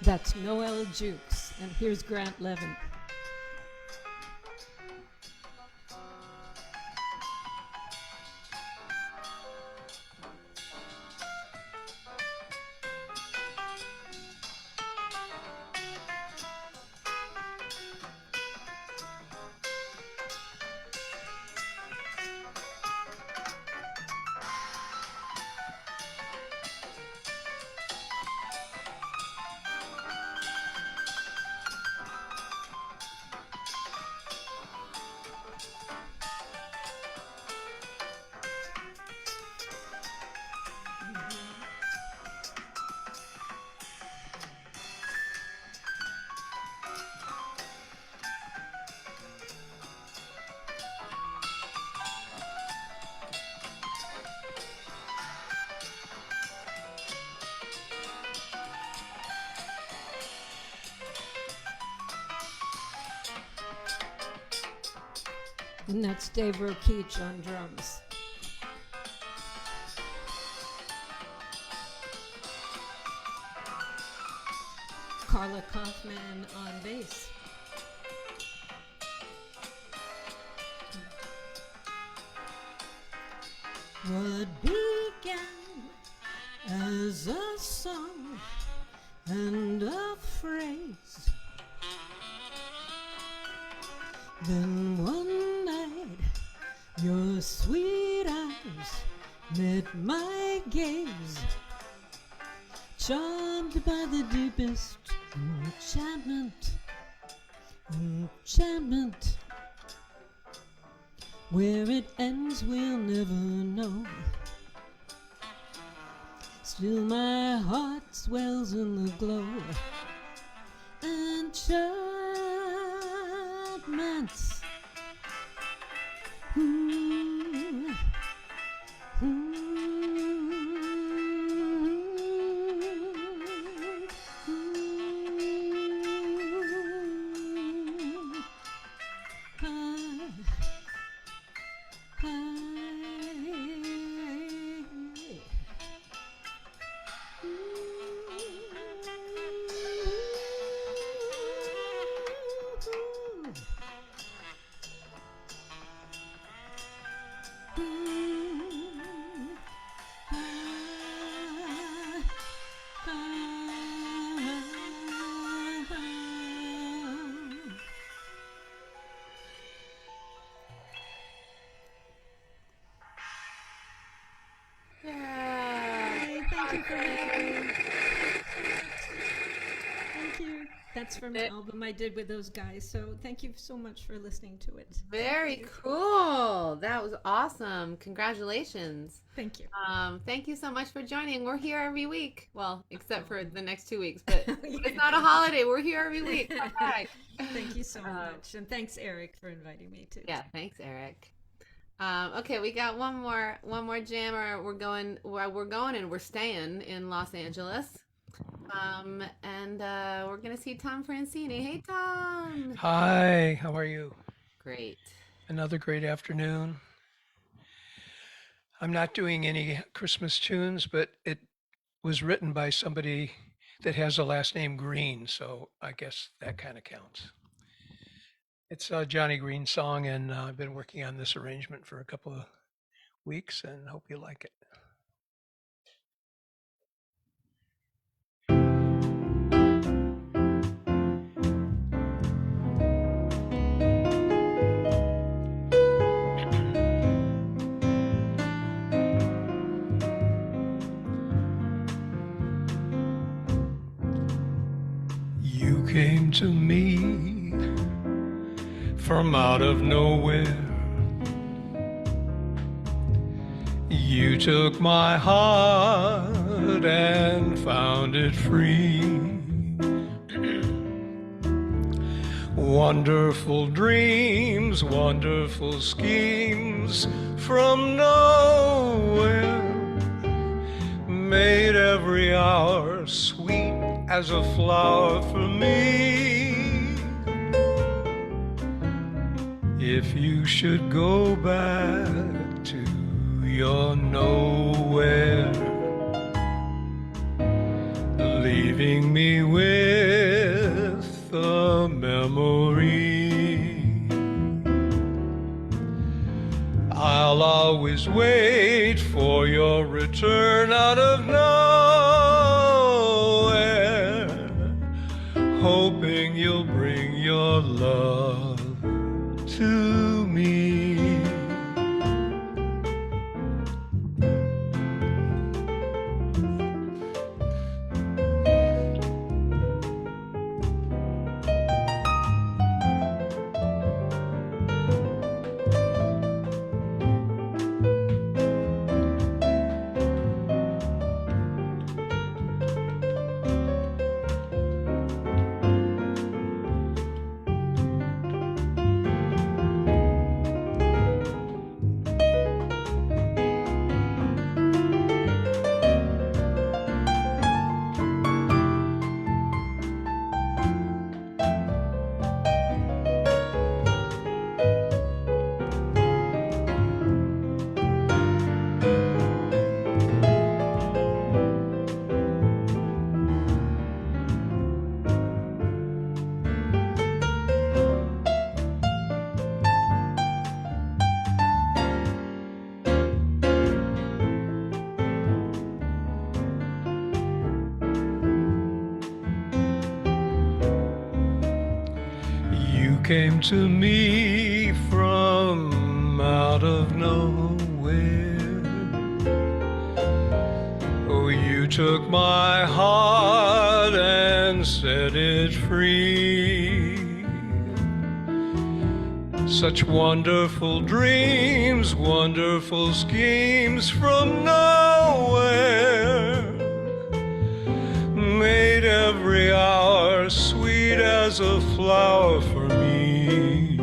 That's Noel Jukes, and here's Grant Levin. And that's Dave Rokeach on drums. Carla Kaufman on bass. What began as a song and a phrase, then one night your sweet eyes met my gaze, charmed by the deepest enchantment. Where it ends we'll never know. Still my heart swells in the glow. Enchantments. Ooh. Ooh. Thank you. That's from an album I did with those guys. So thank you so much for listening to it. Very cool. That was awesome. Congratulations. Thank you. Thank you so much for joining. We're here every week. Well, except for the next 2 weeks, but it's not a holiday. We're here every week. Bye. Thank you so much. And thanks, Eric, for inviting me too. Yeah, thanks, Eric. Okay, we got one more jammer. We're going and we're staying in Los Angeles. And we're gonna see Tom Francini. Hey, Tom. Hi, how are you? Great. Another great afternoon. I'm not doing any Christmas tunes, but it was written by somebody that has a last name Green, so I guess that kind of counts. It's a Johnny Green song, and I've been working on this arrangement for a couple of weeks, and hope you like it. You came to me from out of nowhere. You took my heart and found it free. Wonderful dreams, wonderful schemes from nowhere made every hour sweet as a flower for me. If you should go back to your nowhere, leaving me with a memory, I'll always wait for your return out of nowhere, hoping you'll bring your love to me. Came to me from out of nowhere. Oh, you took my heart and set it free. Such wonderful dreams, wonderful schemes from nowhere made every hour sweet as a flower for me.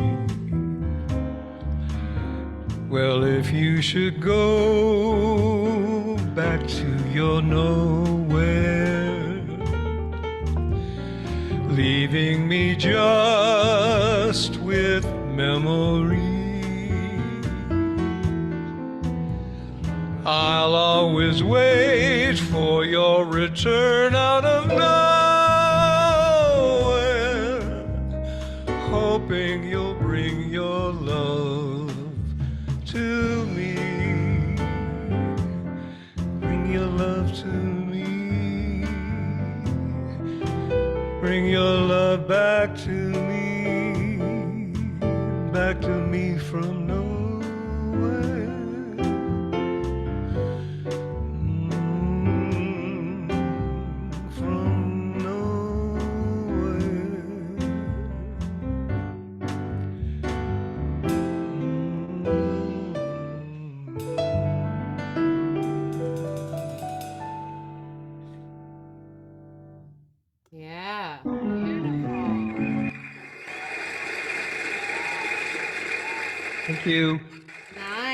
Well, if you should go back to your nowhere, leaving me just with memory, I'll always wait for your return out of nowhere, hoping you'll bring your love to me. Bring your love to me. Bring your love back to me from nowhere. Yeah. Thank you. Nice.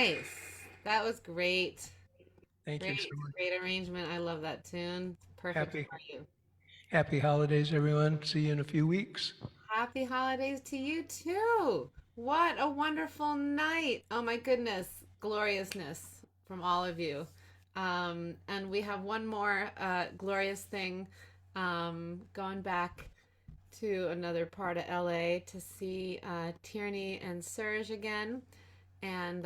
That was great. Thank you so Great, much. great arrangement. I love that tune. Perfect Happy, for you. happy holidays, everyone. See you in a few weeks. Happy holidays to you too. What a wonderful night. Oh my goodness. Gloriousness from all of you. And we have one more glorious thing going back to another part of LA to see Tierney and Serge again. And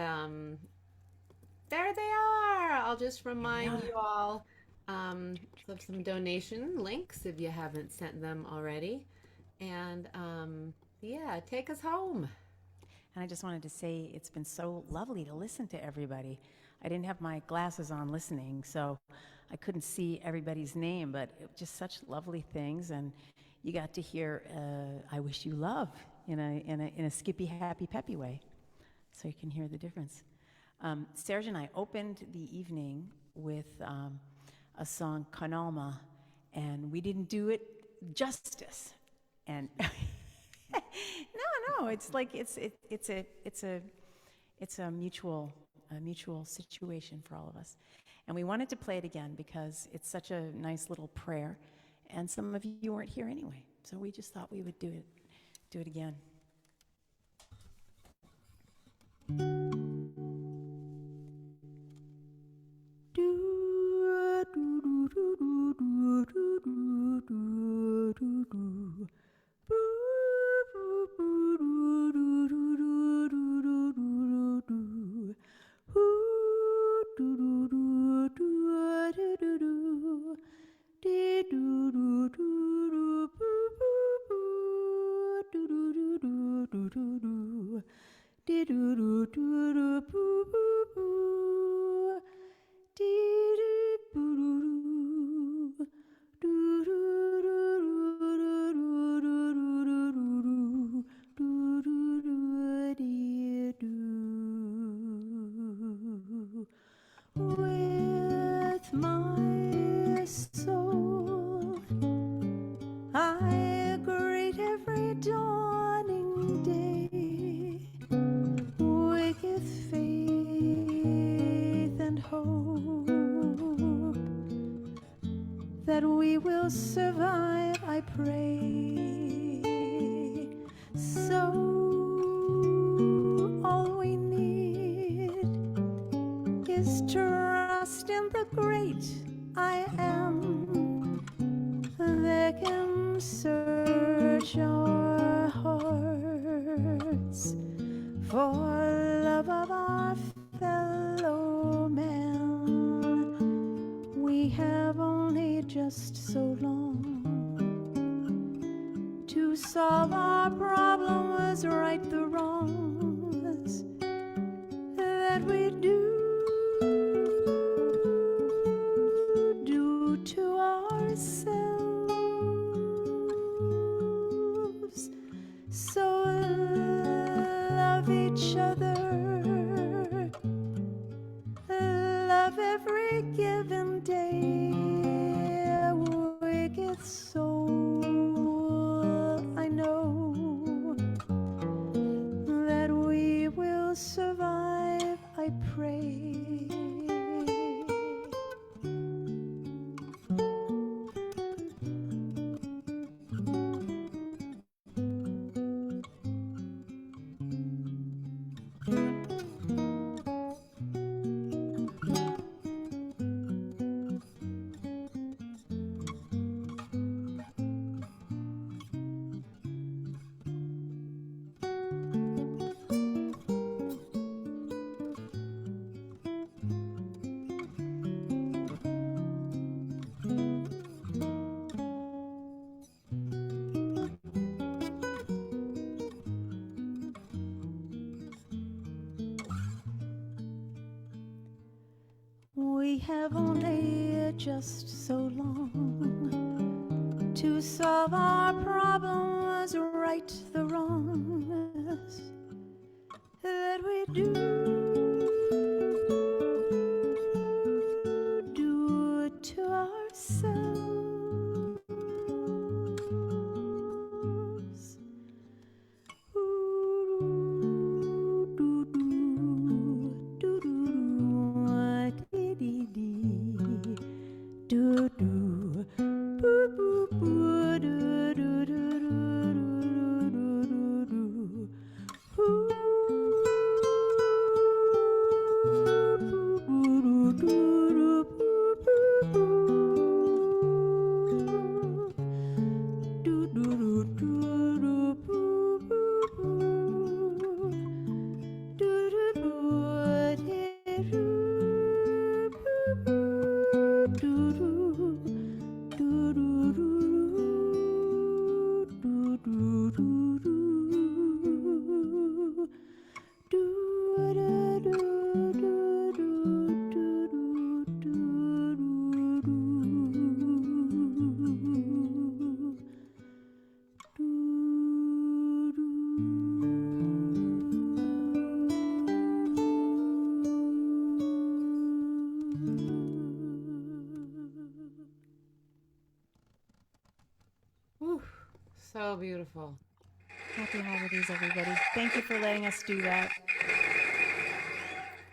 there they are. I'll just remind you all of some donation links if you haven't sent them already. And yeah, take us home. And I just wanted to say it's been so lovely to listen to everybody. I didn't have my glasses on listening, so I couldn't see everybody's name, but it was just such lovely things. And you got to hear I Wish You Love in a skippy, happy, peppy way. So you can hear the difference. Serge and I opened the evening with a song, Kanalma, and we didn't do it justice. And no, it's like it's a mutual situation for all of us. And we wanted to play it again because it's such a nice little prayer, and some of you weren't here anyway, so we just thought we would do it again. With my soul, I greet every dawning day with faith and hope that we will survive, I pray. So all we need is trust in the great I am that can search our hearts for love of our fellow man. We have only just so long to solve our problems, right the wrongs that we do to ourselves. So love each other, love every given day. Wicked soul, I know that we will survive, I pray. We have only just so long to solve our problems, right the wrongs that we do to ourselves. So beautiful. Happy holidays, everybody. Thank you for letting us do that.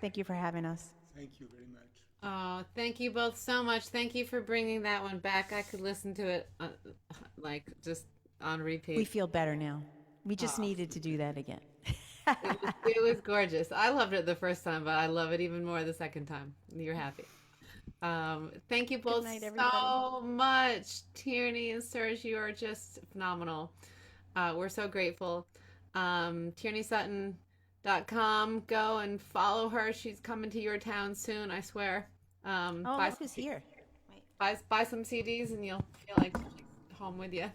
Thank you for having us. Thank you very much. Oh, thank you both so much. Thank you for bringing that one back. I could listen to it like just on repeat. We feel better now. We just needed to do that again. It was gorgeous. I loved it the first time, but I love it even more the second time. You're happy. Thank you both night, so much. Tierney and Serge, you are just phenomenal. We're so grateful. TierneySutton.com. Go and follow her. She's coming to your town soon, I swear. Buy was here. Buy some CDs and you'll feel like she's home with you.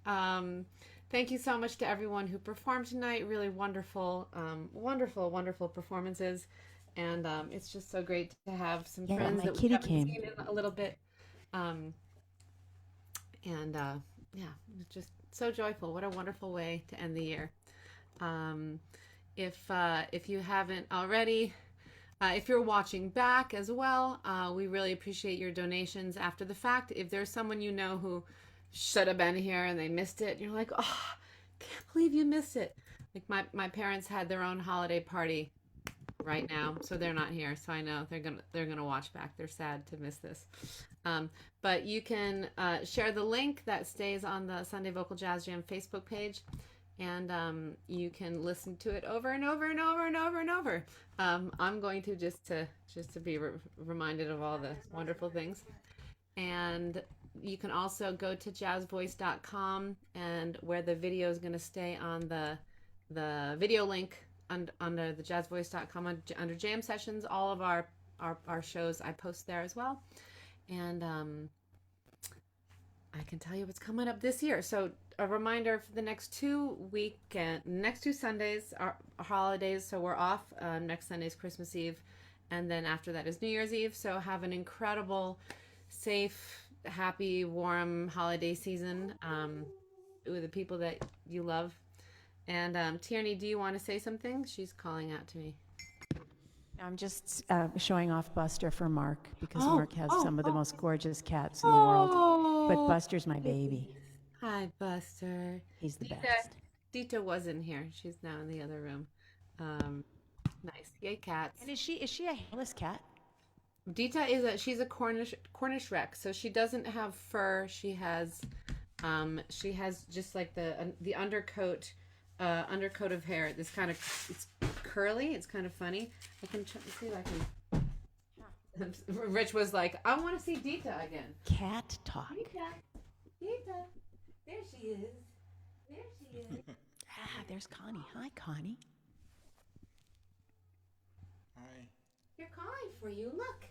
Thank you so much to everyone who performed tonight. Really wonderful, wonderful performances. And it's just so great to have some friends my that we kitty haven't came. seen in a little bit. Yeah, it's just so joyful. What a wonderful way to end the year. If you haven't already, if you're watching back as well, we really appreciate your donations after the fact. If there's someone you know who should have been here and they missed it, you're like, oh, can't believe you missed it. Like my parents had their own holiday party right now, so they're not here, so I know they're gonna watch back. They're sad to miss this, but you can share the link that stays on the Sunday Vocal Jazz Jam Facebook page, and you can listen to it over and over and over and over and over. I'm going to just to be reminded of all the wonderful things. And you can also go to jazzvoice.com, and where the video is going to stay on the video link under the jazzvoice.com under jam sessions. All of our shows I post there as well. And I can tell you what's coming up this year. So a reminder for the next 2 Sundays are holidays. So we're off. Next Sunday's Christmas Eve, and then after that is New Year's Eve. So have an incredible, safe, happy, warm holiday season with the people that you love. And Tierney, do you want to say something? She's calling out to me. I'm just showing off Buster for Mark, because Mark has some of the most gorgeous cats in the world. But Buster's my baby. Hi, Buster. He's the best. Dita wasn't here. She's now in the other room. Nice. Yay, cats. And is she a hairless cat? Dita she's a Cornish Rex, so she doesn't have fur. She has just like the undercoat of hair. This kind of, it's curly. It's kind of funny. I can see if I can. Rich was like, I want to see Dita again. Cat talk. Dita, there she is. There's Connie. Hi, Connie. Hi. They're calling for you. Look.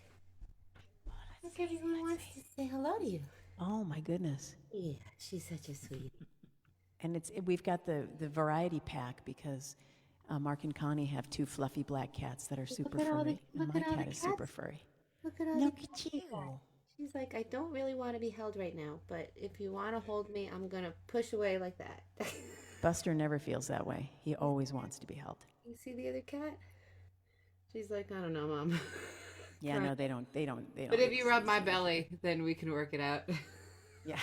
Look, everyone wants to say hello to you. Oh my goodness. Yeah, she's such a sweetie. And we've got the variety pack, because Mark and Connie have 2 fluffy black cats that are super furry. And my cat is super furry. Look at all Look the at you. She's like, I don't really want to be held right now, but if you want to hold me, I'm going to push away like that. Buster never feels that way. He always wants to be held. You see the other cat? She's like, I don't know, Mom. Yeah, no, they don't. But if you rub my belly, then we can work it out. Yeah.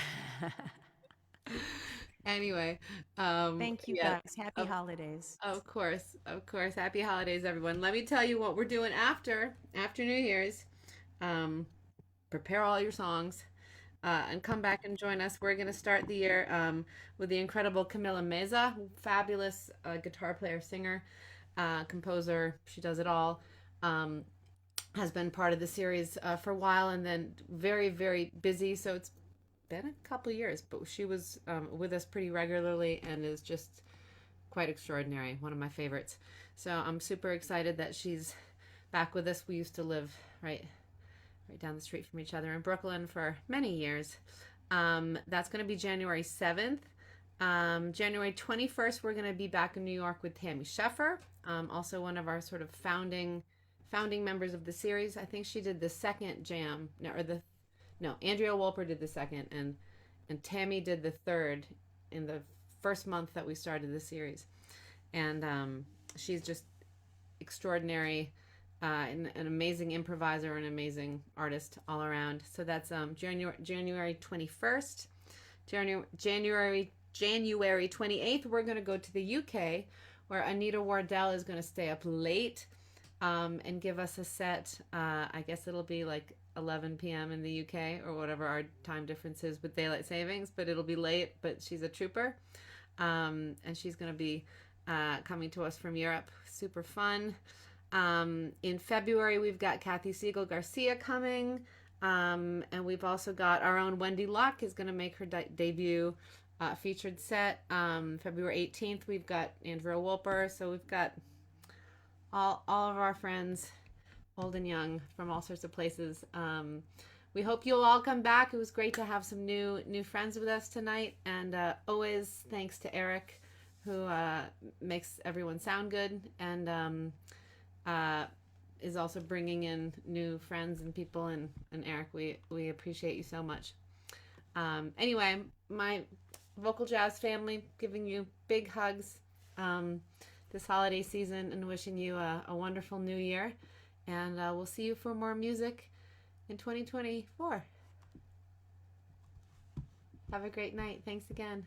Anyway. Thank you, guys. Happy holidays. Of course. Happy holidays, everyone. Let me tell you what we're doing after New Year's. Prepare all your songs and come back and join us. We're going to start the year with the incredible Camila Meza, fabulous guitar player, singer, composer. She does it all. Has been part of the series for a while, and then very, very busy. So it's been a couple years, but she was with us pretty regularly and is just quite extraordinary. One of my favorites. So I'm super excited that she's back with us. We used to live right down the street from each other in Brooklyn for many years. That's going to be January 7th. January 21st, we're going to be back in New York with Tammy Sheffer, also one of our sort of founding members of the series. I think she did the second jam, Andrea Wolper did the second, and Tammy did the third in the first month that we started the series. And she's just extraordinary, an amazing improviser, an amazing artist all around. So that's January 21st. January January 28th, we're going to go to the UK, where Anita Wardell is going to stay up late and give us a set. I guess it'll be like 11 p.m. in the UK, or whatever our time difference is with daylight savings, but it'll be late. But she's a trooper, and she's going to be coming to us from Europe. Super fun. In February, we've got Kathy Siegel Garcia coming, and we've also got our own Wendy Locke is going to make her debut featured set. February 18th, we've got Andrea Wolper. So we've got all of our friends, old and young, from all sorts of places. We hope you'll all come back. It was great to have some new friends with us tonight, and always thanks to Eric, who makes everyone sound good, and is also bringing in new friends and people. And Eric, we appreciate you so much. Anyway, my Vocal Jazz family, giving you big hugs this holiday season, and wishing you a wonderful new year. And we'll see you for more music in 2024. Have a great night. Thanks again.